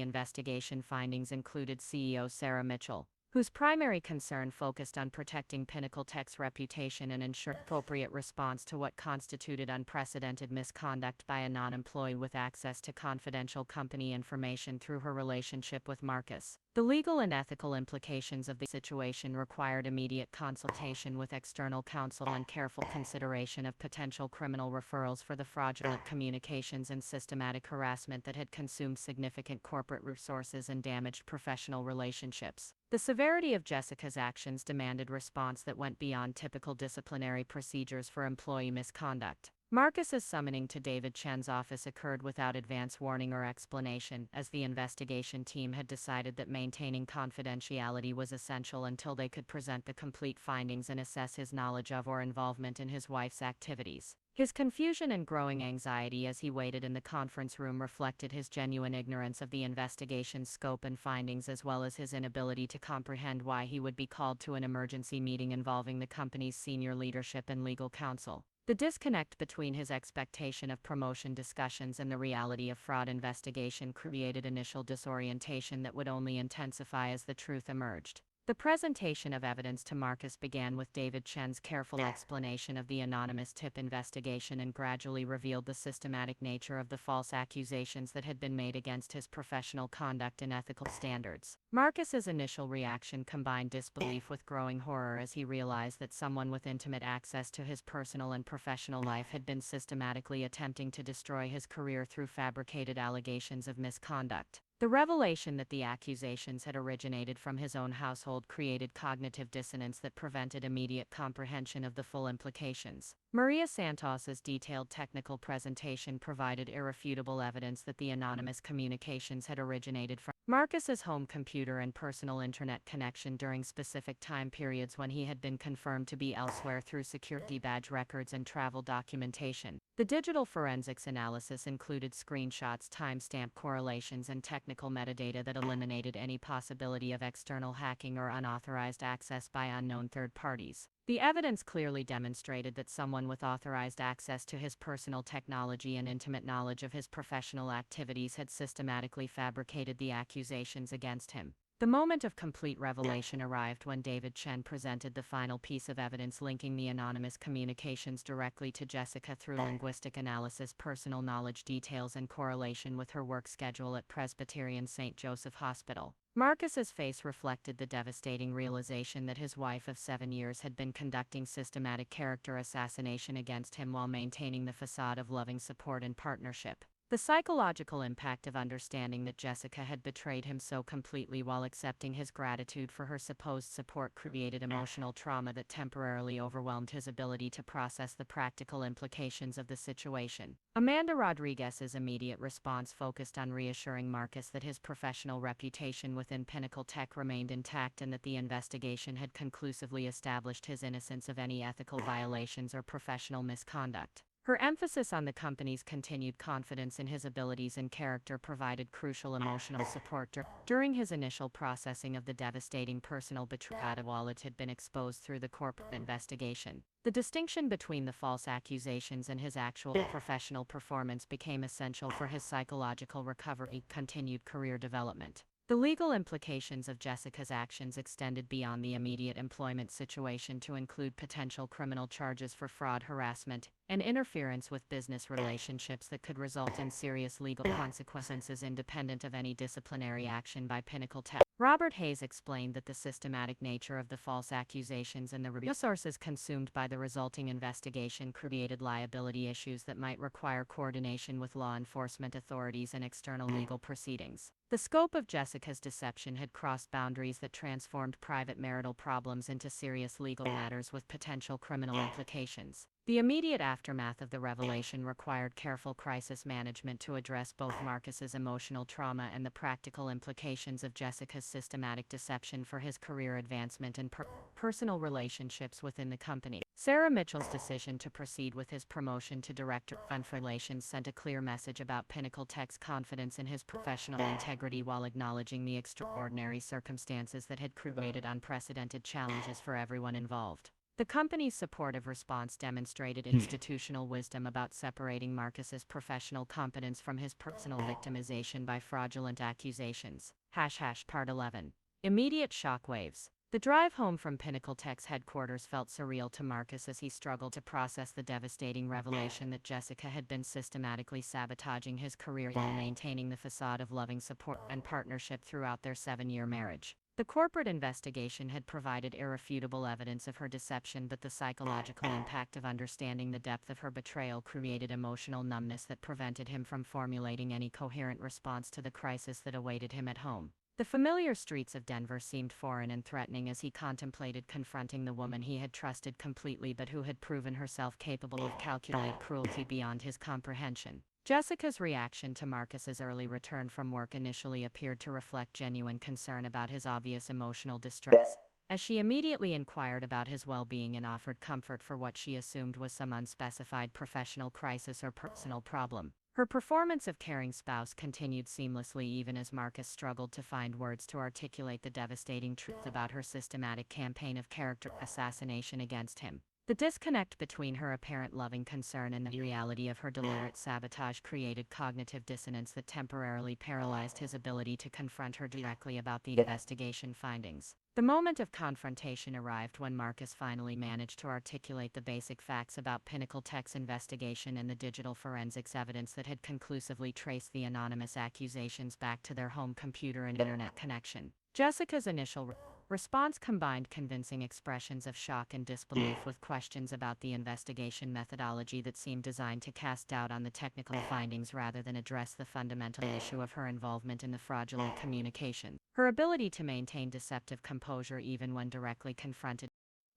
investigation findings included CEO Sarah Mitchell, whose primary concern focused on protecting Pinnacle Tech's reputation and ensuring appropriate response to what constituted unprecedented misconduct by a non-employee with access to confidential company information through her relationship with Marcus. The legal and ethical implications of the situation required immediate consultation with external counsel and careful consideration of potential criminal referrals for the fraudulent communications and systematic harassment that had consumed significant corporate resources and damaged professional relationships. The severity of Jessica's actions demanded response that went beyond typical disciplinary procedures for employee misconduct. Marcus's summoning to David Chen's office occurred without advance warning or explanation, as the investigation team had decided that maintaining confidentiality was essential until they could present the complete findings and assess his knowledge of or involvement in his wife's activities. His confusion and growing anxiety as he waited in the conference room reflected his genuine ignorance of the investigation's scope and findings, as well as his inability to comprehend why he would be called to an emergency meeting involving the company's senior leadership and legal counsel. The disconnect between his expectation of promotion discussions and the reality of fraud investigation created initial disorientation that would only intensify as the truth emerged. The presentation of evidence to Marcus began with David Chen's careful explanation of the anonymous tip investigation and gradually revealed the systematic nature of the false accusations that had been made against his professional conduct and ethical standards. Marcus's initial reaction combined disbelief with growing horror as he realized that someone with intimate access to his personal and professional life had been systematically attempting to destroy his career through fabricated allegations of misconduct. The revelation that the accusations had originated from his own household created cognitive dissonance that prevented immediate comprehension of the full implications. Maria Santos's detailed technical presentation provided irrefutable evidence that the anonymous communications had originated from Marcus's home computer and personal internet connection during specific time periods when he had been confirmed to be elsewhere through security badge records and travel documentation. The digital forensics analysis included screenshots, timestamp correlations, and technical metadata that eliminated any possibility of external hacking or unauthorized access by unknown third parties. The evidence clearly demonstrated that someone with authorized access to his personal technology and intimate knowledge of his professional activities had systematically fabricated the accusations against him. The moment of complete revelation arrived when David Chen presented the final piece of evidence linking the anonymous communications directly to Jessica through linguistic analysis, personal knowledge details, and correlation with her work schedule at Presbyterian St. Joseph Hospital. Marcus's face reflected the devastating realization that his wife of 7 years had been conducting systematic character assassination against him while maintaining the facade of loving support and partnership. The psychological impact of understanding that Jessica had betrayed him so completely while accepting his gratitude for her supposed support created emotional trauma that temporarily overwhelmed his ability to process the practical implications of the situation. Amanda Rodriguez's immediate response focused on reassuring Marcus that his professional reputation within Pinnacle Tech remained intact and that the investigation had conclusively established his innocence of any ethical violations or professional misconduct. Her emphasis on the company's continued confidence in his abilities and character provided crucial emotional support during his initial processing of the devastating personal betrayal while it had been exposed through the corporate investigation. The distinction between the false accusations and his actual professional performance became essential for his psychological recovery and continued career development. The legal implications of Jessica's actions extended beyond the immediate employment situation to include potential criminal charges for fraud, harassment, and interference with business relationships that could result in serious legal consequences independent of any disciplinary action by Pinnacle Tech. Robert Hayes explained that the systematic nature of the false accusations and the resources consumed by the resulting investigation created liability issues that might require coordination with law enforcement authorities and external legal proceedings. The scope of Jessica's deception had crossed boundaries that transformed private marital problems into serious legal matters with potential criminal implications. The immediate aftermath of the revelation required careful crisis management to address both Marcus's emotional trauma and the practical implications of Jessica's systematic deception for his career advancement and personal relationships within the company. Sarah Mitchell's decision to proceed with his promotion to Director of Relations sent a clear message about Pinnacle Tech's confidence in his professional integrity while acknowledging the extraordinary circumstances that had created unprecedented challenges for everyone involved. The company's supportive response demonstrated institutional wisdom about separating Marcus's professional competence from his personal victimization by fraudulent accusations. Part 11. Immediate shockwaves. The drive home from Pinnacle Tech's headquarters felt surreal to Marcus as he struggled to process the devastating revelation that Jessica had been systematically sabotaging his career while maintaining the facade of loving support and partnership throughout their 7-year marriage. The corporate investigation had provided irrefutable evidence of her deception, but the psychological impact of understanding the depth of her betrayal created emotional numbness that prevented him from formulating any coherent response to the crisis that awaited him at home. The familiar streets of Denver seemed foreign and threatening as he contemplated confronting the woman he had trusted completely but who had proven herself capable of calculated cruelty beyond his comprehension. Jessica's reaction to Marcus's early return from work initially appeared to reflect genuine concern about his obvious emotional distress, as she immediately inquired about his well-being and offered comfort for what she assumed was some unspecified professional crisis or personal problem. Her performance of caring spouse continued seamlessly even as Marcus struggled to find words to articulate the devastating truth about her systematic campaign of character assassination against him. The disconnect between her apparent loving concern and the reality of her deliberate sabotage created cognitive dissonance that temporarily paralyzed his ability to confront her directly about the investigation findings. The moment of confrontation arrived when Marcus finally managed to articulate the basic facts about Pinnacle Tech's investigation and the digital forensics evidence that had conclusively traced the anonymous accusations back to their home computer and internet connection. Jessica's initial response combined convincing expressions of shock and disbelief with questions about the investigation methodology that seemed designed to cast doubt on the technical findings rather than address the fundamental issue of her involvement in the fraudulent communication. Her ability to maintain deceptive composure even when directly confronted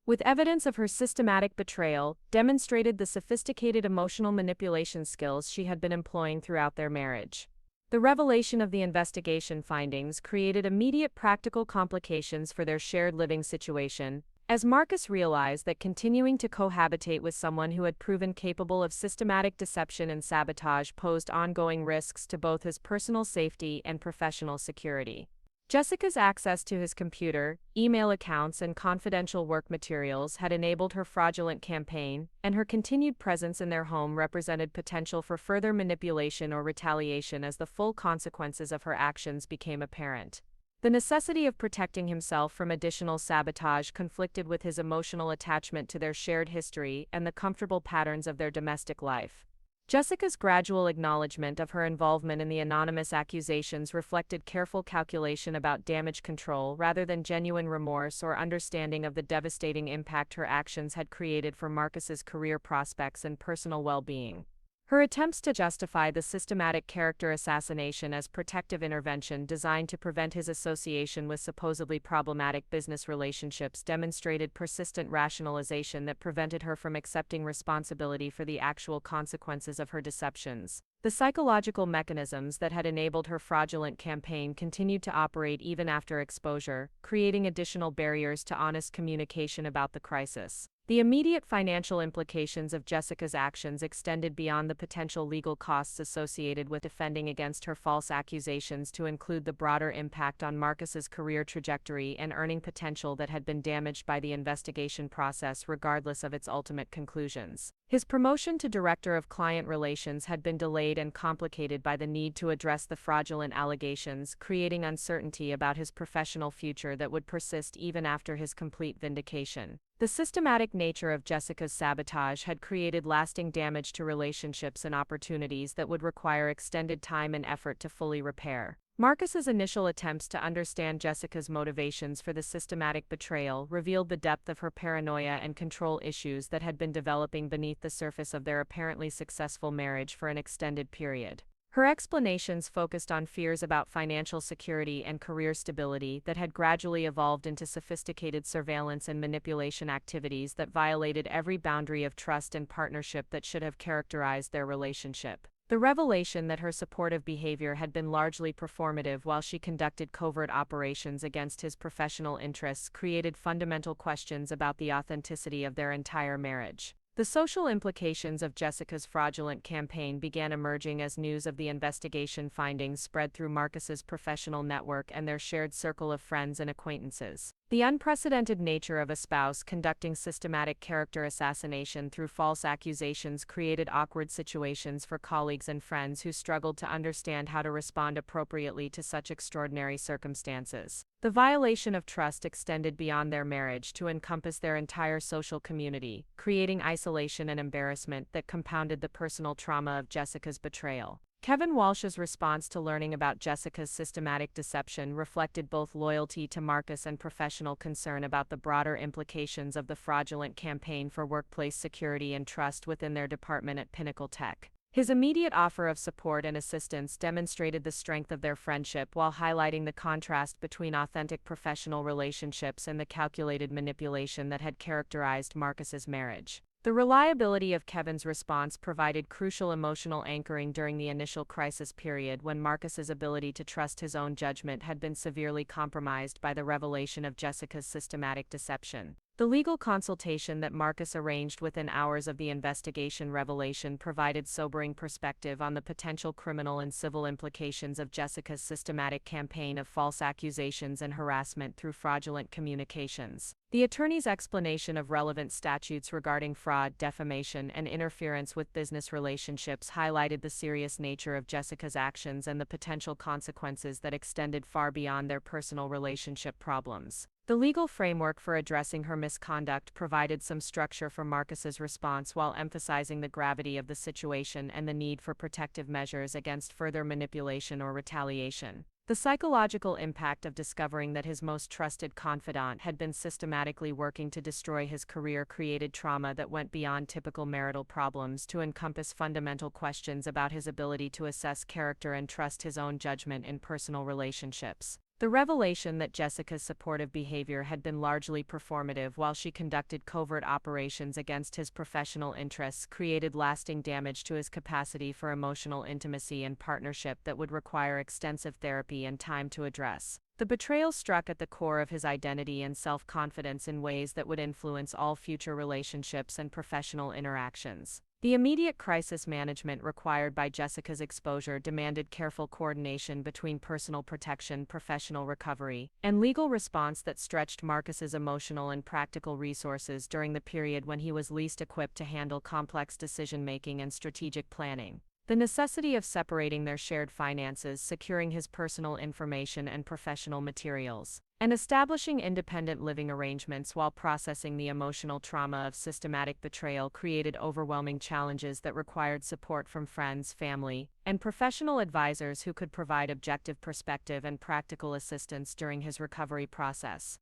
with evidence of her systematic betrayal, demonstrated the sophisticated emotional manipulation skills she had been employing throughout their marriage. The revelation of the investigation findings created immediate practical complications for their shared living situation, as Marcus realized that continuing to cohabitate with someone who had proven capable of systematic deception and sabotage posed ongoing risks to both his personal safety and professional security. Jessica's access to his computer, email accounts, and confidential work materials had enabled her fraudulent campaign, and her continued presence in their home represented potential for further manipulation or retaliation as the full consequences of her actions became apparent. The necessity of protecting himself from additional sabotage conflicted with his emotional attachment to their shared history and the comfortable patterns of their domestic life. Jessica's gradual acknowledgement of her involvement in the anonymous accusations reflected careful calculation about damage control rather than genuine remorse or understanding of the devastating impact her actions had created for Marcus's career prospects and personal well-being. Her attempts to justify the systematic character assassination as protective intervention designed to prevent his association with supposedly problematic business relationships demonstrated persistent rationalization that prevented her from accepting responsibility for the actual consequences of her deceptions. The psychological mechanisms that had enabled her fraudulent campaign continued to operate even after exposure, creating additional barriers to honest communication about the crisis. The immediate financial implications of Jessica's actions extended beyond the potential legal costs associated with defending against her false accusations to include the broader impact on Marcus's career trajectory and earning potential that had been damaged by the investigation process regardless of its ultimate conclusions. His promotion to Director of Client Relations had been delayed and complicated by the need to address the fraudulent allegations, creating uncertainty about his professional future that would persist even after his complete vindication. The systematic nature of Jessica's sabotage had created lasting damage to relationships and opportunities that would require extended time and effort to fully repair. Marcus's initial attempts to understand Jessica's motivations for the systematic betrayal revealed the depth of her paranoia and control issues that had been developing beneath the surface of their apparently successful marriage for an extended period. Her explanations focused on fears about financial security and career stability that had gradually evolved into sophisticated surveillance and manipulation activities that violated every boundary of trust and partnership that should have characterized their relationship. The revelation that her supportive behavior had been largely performative while she conducted covert operations against his professional interests created fundamental questions about the authenticity of their entire marriage. The social implications of Jessica's fraudulent campaign began emerging as news of the investigation findings spread through Marcus's professional network and their shared circle of friends and acquaintances. The unprecedented nature of a spouse conducting systematic character assassination through false accusations created awkward situations for colleagues and friends who struggled to understand how to respond appropriately to such extraordinary circumstances. The violation of trust extended beyond their marriage to encompass their entire social community, creating isolation and embarrassment that compounded the personal trauma of Jessica's betrayal. Kevin Walsh's response to learning about Jessica's systematic deception reflected both loyalty to Marcus and professional concern about the broader implications of the fraudulent campaign for workplace security and trust within their department at Pinnacle Tech. His immediate offer of support and assistance demonstrated the strength of their friendship while highlighting the contrast between authentic professional relationships and the calculated manipulation that had characterized Marcus's marriage. The reliability of Kevin's response provided crucial emotional anchoring during the initial crisis period when Marcus's ability to trust his own judgment had been severely compromised by the revelation of Jessica's systematic deception. The legal consultation that Marcus arranged within hours of the investigation revelation provided sobering perspective on the potential criminal and civil implications of Jessica's systematic campaign of false accusations and harassment through fraudulent communications. The attorney's explanation of relevant statutes regarding fraud, defamation, and interference with business relationships highlighted the serious nature of Jessica's actions and the potential consequences that extended far beyond their personal relationship problems. The legal framework for addressing her misconduct provided some structure for Marcus's response while emphasizing the gravity of the situation and the need for protective measures against further manipulation or retaliation. The psychological impact of discovering that his most trusted confidant had been systematically working to destroy his career created trauma that went beyond typical marital problems to encompass fundamental questions about his ability to assess character and trust his own judgment in personal relationships. The revelation that Jessica's supportive behavior had been largely performative while she conducted covert operations against his professional interests created lasting damage to his capacity for emotional intimacy and partnership that would require extensive therapy and time to address. The betrayal struck at the core of his identity and self-confidence in ways that would influence all future relationships and professional interactions. The immediate crisis management required by Jessica's exposure demanded careful coordination between personal protection, professional recovery, and legal response that stretched Marcus's emotional and practical resources during the period when he was least equipped to handle complex decision-making and strategic planning. The necessity of separating their shared finances, securing his personal information and professional materials, and establishing independent living arrangements while processing the emotional trauma of systematic betrayal created overwhelming challenges that required support from friends, family, and professional advisors who could provide objective perspective and practical assistance during his recovery process.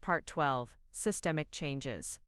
Part 12. Systemic changes.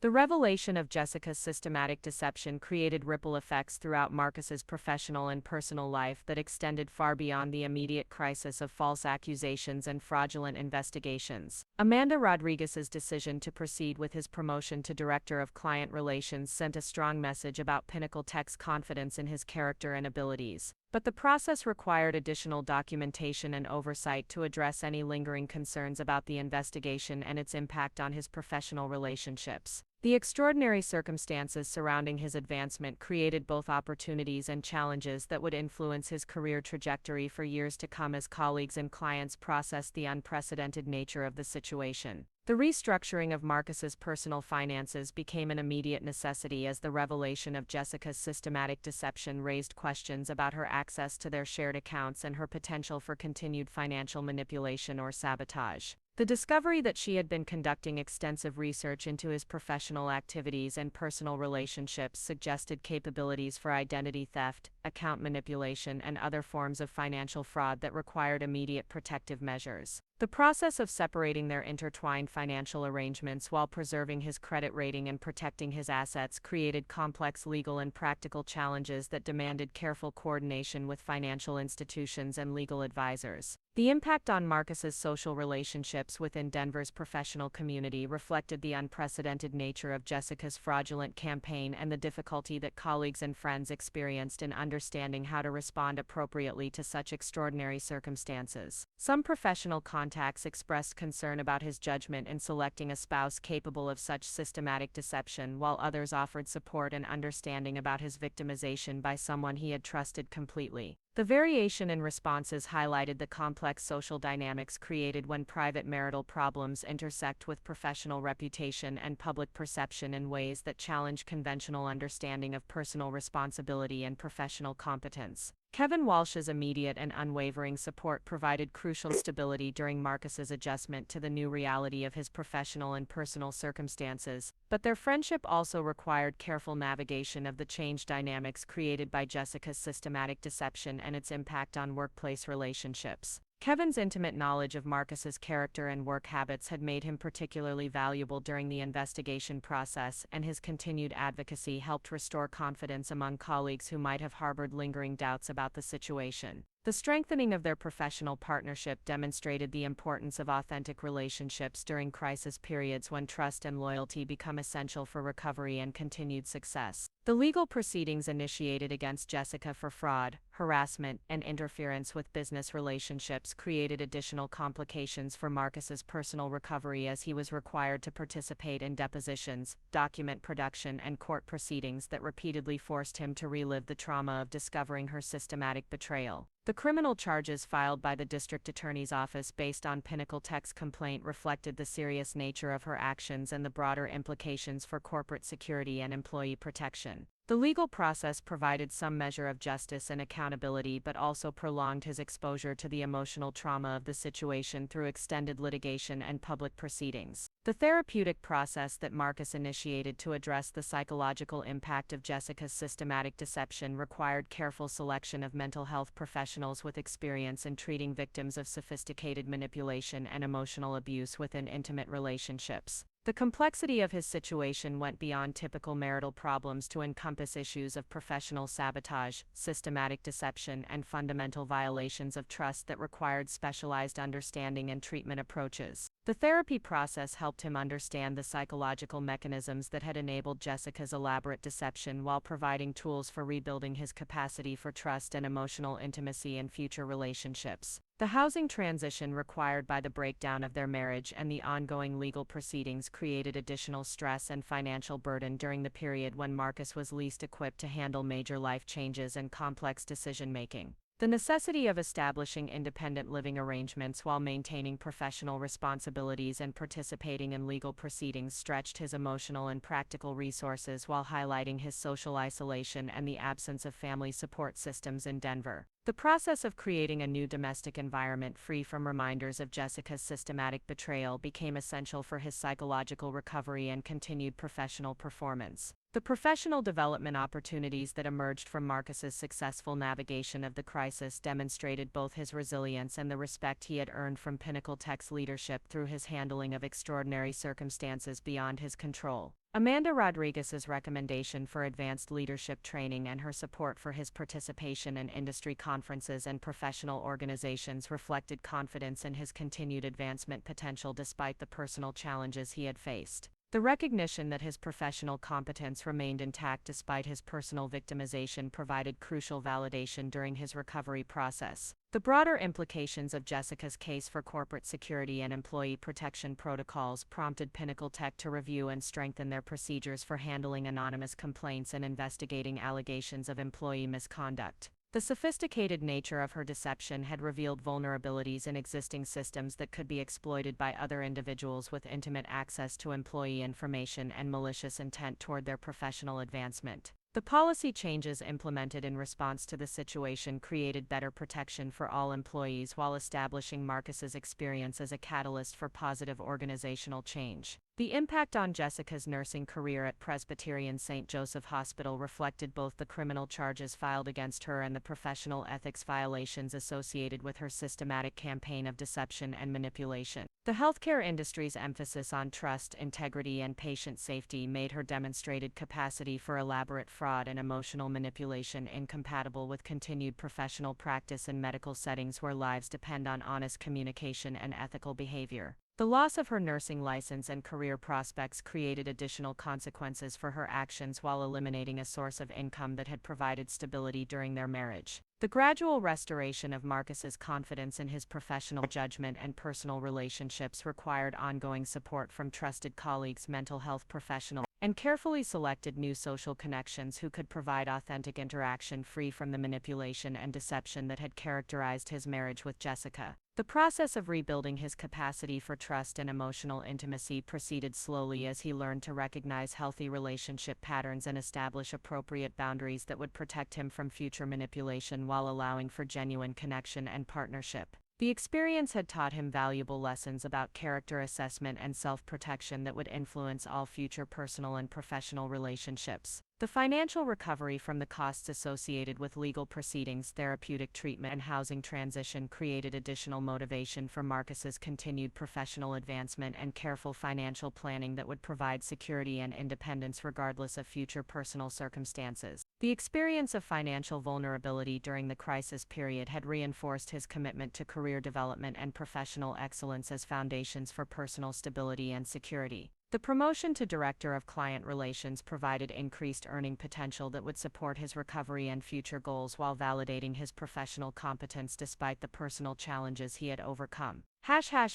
The revelation of Jessica's systematic deception created ripple effects throughout Marcus's professional and personal life that extended far beyond the immediate crisis of false accusations and fraudulent investigations. Amanda Rodriguez's decision to proceed with his promotion to Director of Client Relations sent a strong message about Pinnacle Tech's confidence in his character and abilities. But the process required additional documentation and oversight to address any lingering concerns about the investigation and its impact on his professional relationships. The extraordinary circumstances surrounding his advancement created both opportunities and challenges that would influence his career trajectory for years to come as colleagues and clients processed the unprecedented nature of the situation. The restructuring of Marcus's personal finances became an immediate necessity as the revelation of Jessica's systematic deception raised questions about her access to their shared accounts and her potential for continued financial manipulation or sabotage. The discovery that she had been conducting extensive research into his professional activities and personal relationships suggested capabilities for identity theft, account manipulation, and other forms of financial fraud that required immediate protective measures. The process of separating their intertwined financial arrangements while preserving his credit rating and protecting his assets created complex legal and practical challenges that demanded careful coordination with financial institutions and legal advisors. The impact on Marcus's social relationships within Denver's professional community reflected the unprecedented nature of Jessica's fraudulent campaign and the difficulty that colleagues and friends experienced in understanding how to respond appropriately to such extraordinary circumstances. Some professional contacts expressed concern about his judgment in selecting a spouse capable of such systematic deception, while others offered support and understanding about his victimization by someone he had trusted completely. The variation in responses highlighted the complex social dynamics created when private marital problems intersect with professional reputation and public perception in ways that challenge conventional understanding of personal responsibility and professional competence. Kevin Walsh's immediate and unwavering support provided crucial stability during Marcus's adjustment to the new reality of his professional and personal circumstances, but their friendship also required careful navigation of the changed dynamics created by Jessica's systematic deception and its impact on workplace relationships. Kevin's intimate knowledge of Marcus's character and work habits had made him particularly valuable during the investigation process, and his continued advocacy helped restore confidence among colleagues who might have harbored lingering doubts about the situation. The strengthening of their professional partnership demonstrated the importance of authentic relationships during crisis periods when trust and loyalty become essential for recovery and continued success. The legal proceedings initiated against Jessica for fraud, harassment, and interference with business relationships created additional complications for Marcus's personal recovery as he was required to participate in depositions, document production, and court proceedings that repeatedly forced him to relive the trauma of discovering her systematic betrayal. The criminal charges filed by the district attorney's office based on Pinnacle Tech's complaint reflected the serious nature of her actions and the broader implications for corporate security and employee protection. The legal process provided some measure of justice and accountability but also prolonged his exposure to the emotional trauma of the situation through extended litigation and public proceedings. The therapeutic process that Marcus initiated to address the psychological impact of Jessica's systematic deception required careful selection of mental health professionals with experience in treating victims of sophisticated manipulation and emotional abuse within intimate relationships. The complexity of his situation went beyond typical marital problems to encompass issues of professional sabotage, systematic deception, and fundamental violations of trust that required specialized understanding and treatment approaches. The therapy process helped him understand the psychological mechanisms that had enabled Jessica's elaborate deception while providing tools for rebuilding his capacity for trust and emotional intimacy in future relationships. The housing transition required by the breakdown of their marriage and the ongoing legal proceedings created additional stress and financial burden during the period when Marcus was least equipped to handle major life changes and complex decision-making. The necessity of establishing independent living arrangements while maintaining professional responsibilities and participating in legal proceedings stretched his emotional and practical resources while highlighting his social isolation and the absence of family support systems in Denver. The process of creating a new domestic environment free from reminders of Jessica's systematic betrayal became essential for his psychological recovery and continued professional performance. The professional development opportunities that emerged from Marcus's successful navigation of the crisis demonstrated both his resilience and the respect he had earned from Pinnacle Tech's leadership through his handling of extraordinary circumstances beyond his control. Amanda Rodriguez's recommendation for advanced leadership training and her support for his participation in industry conferences and professional organizations reflected confidence in his continued advancement potential despite the personal challenges he had faced. The recognition that his professional competence remained intact despite his personal victimization provided crucial validation during his recovery process. The broader implications of Jessica's case for corporate security and employee protection protocols prompted Pinnacle Tech to review and strengthen their procedures for handling anonymous complaints and investigating allegations of employee misconduct. The sophisticated nature of her deception had revealed vulnerabilities in existing systems that could be exploited by other individuals with intimate access to employee information and malicious intent toward their professional advancement. The policy changes implemented in response to the situation created better protection for all employees while establishing Marcus's experience as a catalyst for positive organizational change. The impact on Jessica's nursing career at Presbyterian St. Joseph Hospital reflected both the criminal charges filed against her and the professional ethics violations associated with her systematic campaign of deception and manipulation. The healthcare industry's emphasis on trust, integrity, and patient safety made her demonstrated capacity for elaborate fraud and emotional manipulation incompatible with continued professional practice in medical settings where lives depend on honest communication and ethical behavior. The loss of her nursing license and career prospects created additional consequences for her actions while eliminating a source of income that had provided stability during their marriage. The gradual restoration of Marcus's confidence in his professional judgment and personal relationships required ongoing support from trusted colleagues, mental health professionals, and carefully selected new social connections who could provide authentic interaction free from the manipulation and deception that had characterized his marriage with Jessica. The process of rebuilding his capacity for trust and emotional intimacy proceeded slowly as he learned to recognize healthy relationship patterns and establish appropriate boundaries that would protect him from future manipulation while allowing for genuine connection and partnership. The experience had taught him valuable lessons about character assessment and self-protection that would influence all future personal and professional relationships. The financial recovery from the costs associated with legal proceedings, therapeutic treatment, and housing transition created additional motivation for Marcus's continued professional advancement and careful financial planning that would provide security and independence regardless of future personal circumstances. The experience of financial vulnerability during the crisis period had reinforced his commitment to career development and professional excellence as foundations for personal stability and security. The promotion to Director of Client Relations provided increased earning potential that would support his recovery and future goals while validating his professional competence despite the personal challenges he had overcome.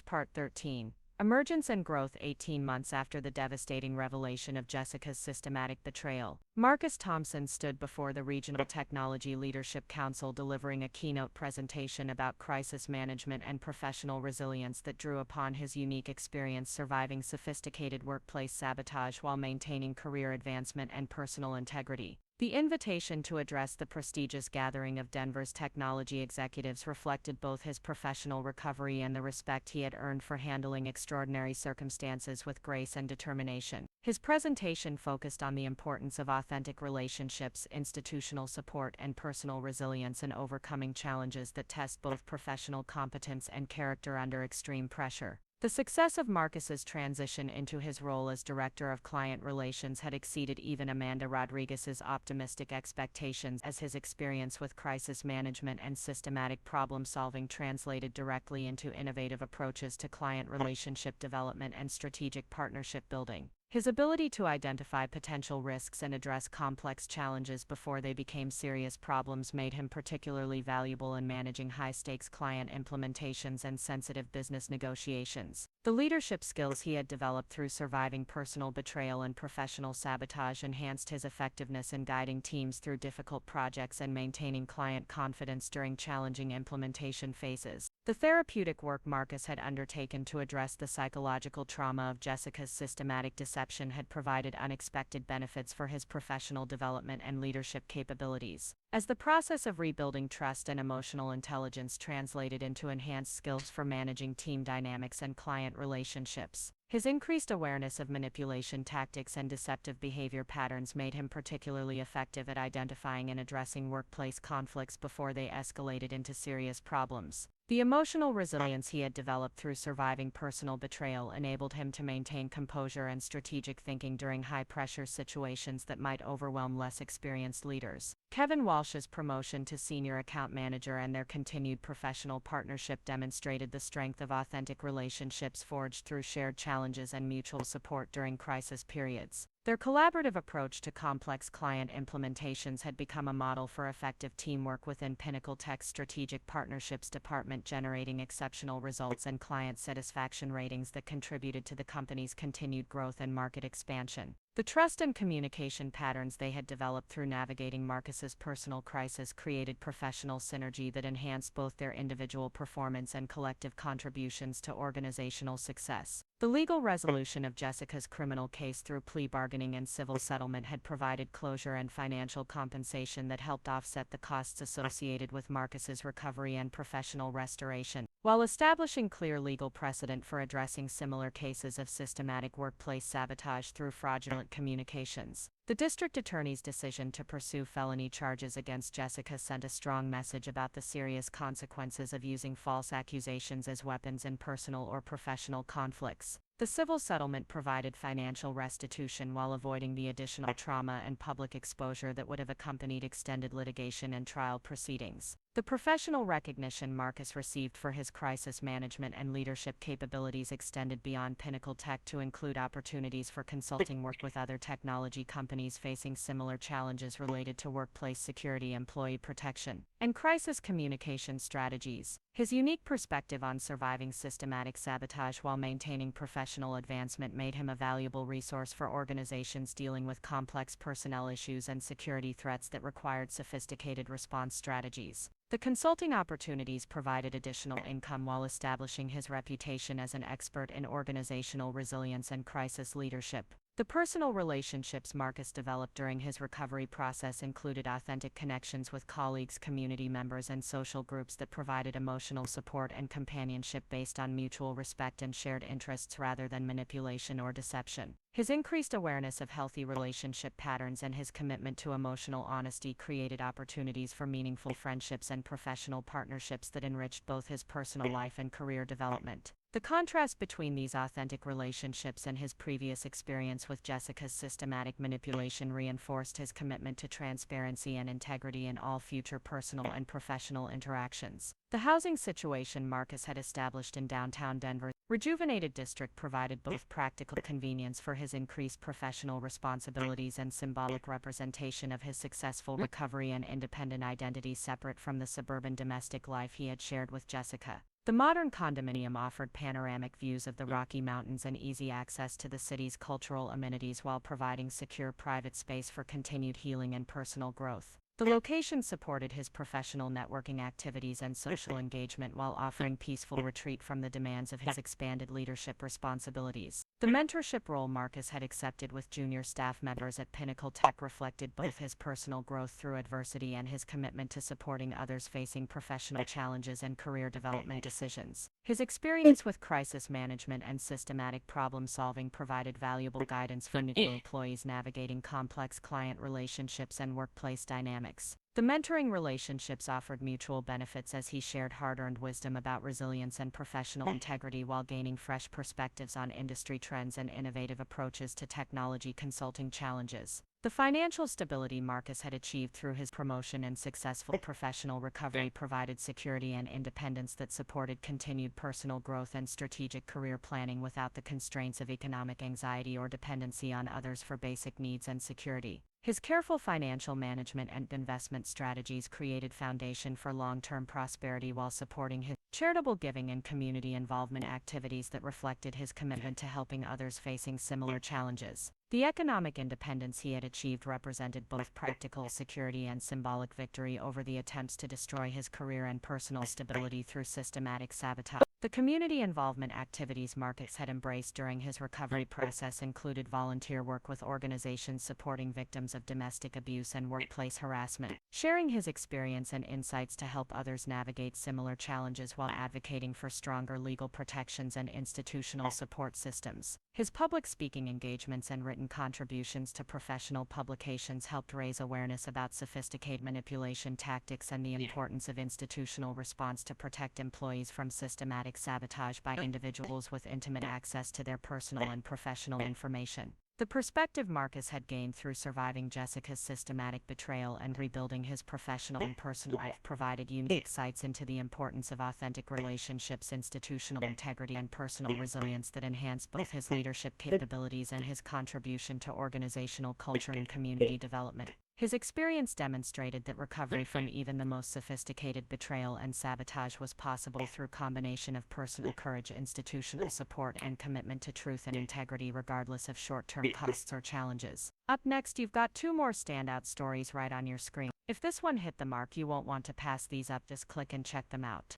Part 13. Emergence and growth 18 months after the devastating revelation of Jessica's systematic betrayal. Marcus Thompson stood before the Regional Technology Leadership Council delivering a keynote presentation about crisis management and professional resilience that drew upon his unique experience surviving sophisticated workplace sabotage while maintaining career advancement and personal integrity. The invitation to address the prestigious gathering of Denver's technology executives reflected both his professional recovery and the respect he had earned for handling extraordinary circumstances with grace and determination. His presentation focused on the importance of authentic relationships, institutional support, and personal resilience in overcoming challenges that test both professional competence and character under extreme pressure. The success of Marcus's transition into his role as Director of Client Relations had exceeded even Amanda Rodriguez's optimistic expectations as his experience with crisis management and systematic problem-solving translated directly into innovative approaches to client relationship development and strategic partnership building. His ability to identify potential risks and address complex challenges before they became serious problems made him particularly valuable in managing high-stakes client implementations and sensitive business negotiations. The leadership skills he had developed through surviving personal betrayal and professional sabotage enhanced his effectiveness in guiding teams through difficult projects and maintaining client confidence during challenging implementation phases. The therapeutic work Marcus had undertaken to address the psychological trauma of Jessica's systematic deception had provided unexpected benefits for his professional development and leadership capabilities. As the process of rebuilding trust and emotional intelligence translated into enhanced skills for managing team dynamics and client relationships, his increased awareness of manipulation tactics and deceptive behavior patterns made him particularly effective at identifying and addressing workplace conflicts before they escalated into serious problems. The emotional resilience he had developed through surviving personal betrayal enabled him to maintain composure and strategic thinking during high-pressure situations that might overwhelm less experienced leaders. Kevin Walsh's promotion to senior account manager and their continued professional partnership demonstrated the strength of authentic relationships forged through shared challenges and mutual support during crisis periods. Their collaborative approach to complex client implementations had become a model for effective teamwork within Pinnacle Tech's Strategic Partnerships department, generating exceptional results and client satisfaction ratings that contributed to the company's continued growth and market expansion. The trust and communication patterns they had developed through navigating Marcus's personal crisis created professional synergy that enhanced both their individual performance and collective contributions to organizational success. The legal resolution of Jessica's criminal case through plea bargaining and civil settlement had provided closure and financial compensation that helped offset the costs associated with Marcus's recovery and professional restoration, while establishing clear legal precedent for addressing similar cases of systematic workplace sabotage through fraudulent communications. The district attorney's decision to pursue felony charges against Jessica sent a strong message about the serious consequences of using false accusations as weapons in personal or professional conflicts. The civil settlement provided financial restitution while avoiding the additional trauma and public exposure that would have accompanied extended litigation and trial proceedings. The professional recognition Marcus received for his crisis management and leadership capabilities extended beyond Pinnacle Tech to include opportunities for consulting work with other technology companies facing similar challenges related to workplace security, employee protection, and crisis communication strategies. His unique perspective on surviving systematic sabotage while maintaining professional advancement made him a valuable resource for organizations dealing with complex personnel issues and security threats that required sophisticated response strategies. The consulting opportunities provided additional income while establishing his reputation as an expert in organizational resilience and crisis leadership. The personal relationships Marcus developed during his recovery process included authentic connections with colleagues, community members, and social groups that provided emotional support and companionship based on mutual respect and shared interests rather than manipulation or deception. His increased awareness of healthy relationship patterns and his commitment to emotional honesty created opportunities for meaningful friendships and professional partnerships that enriched both his personal life and career development. The contrast between these authentic relationships and his previous experience with Jessica's systematic manipulation reinforced his commitment to transparency and integrity in all future personal and professional interactions. The housing situation Marcus had established in downtown Denver's rejuvenated district provided both practical convenience for his increased professional responsibilities and symbolic representation of his successful recovery and independent identity separate from the suburban domestic life he had shared with Jessica. The modern condominium offered panoramic views of the Rocky Mountains and easy access to the city's cultural amenities while providing secure private space for continued healing and personal growth. The location supported his professional networking activities and social engagement while offering peaceful retreat from the demands of his expanded leadership responsibilities. The mentorship role Marcus had accepted with junior staff members at Pinnacle Tech reflected both his personal growth through adversity and his commitment to supporting others facing professional challenges and career development decisions. His experience with crisis management and systematic problem-solving provided valuable guidance for new employees navigating complex client relationships and workplace dynamics. The mentoring relationships offered mutual benefits as he shared hard-earned wisdom about resilience and professional integrity while gaining fresh perspectives on industry trends and innovative approaches to technology consulting challenges. The financial stability Marcus had achieved through his promotion and successful professional recovery provided security and independence that supported continued personal growth and strategic career planning without the constraints of economic anxiety or dependency on others for basic needs and security. His careful financial management and investment strategies created foundation for long-term prosperity while supporting his charitable giving and community involvement activities that reflected his commitment to helping others facing similar challenges. The economic independence he had achieved represented both practical security and symbolic victory over the attempts to destroy his career and personal stability through systematic sabotage. The community involvement activities Marcus had embraced during his recovery process included volunteer work with organizations supporting victims of domestic abuse and workplace harassment, sharing his experience and insights to help others navigate similar challenges while advocating for stronger legal protections and institutional support systems. His public speaking engagements and written contributions to professional publications helped raise awareness about sophisticated manipulation tactics and the importance of institutional response to protect employees from systematic sabotage by individuals with intimate access to their personal and professional information. The perspective Marcus had gained through surviving Jessica's systematic betrayal and rebuilding his professional and personal life provided unique insights into the importance of authentic relationships, institutional integrity, and personal resilience that enhanced both his leadership capabilities and his contribution to organizational culture and community development. His experience demonstrated that recovery from even the most sophisticated betrayal and sabotage was possible through combination of personal courage, institutional support, and commitment to truth and integrity regardless of short-term costs or challenges. Up next, you've got two more standout stories right on your screen. If this one hit the mark, you won't want to pass these up. Just click and check them out.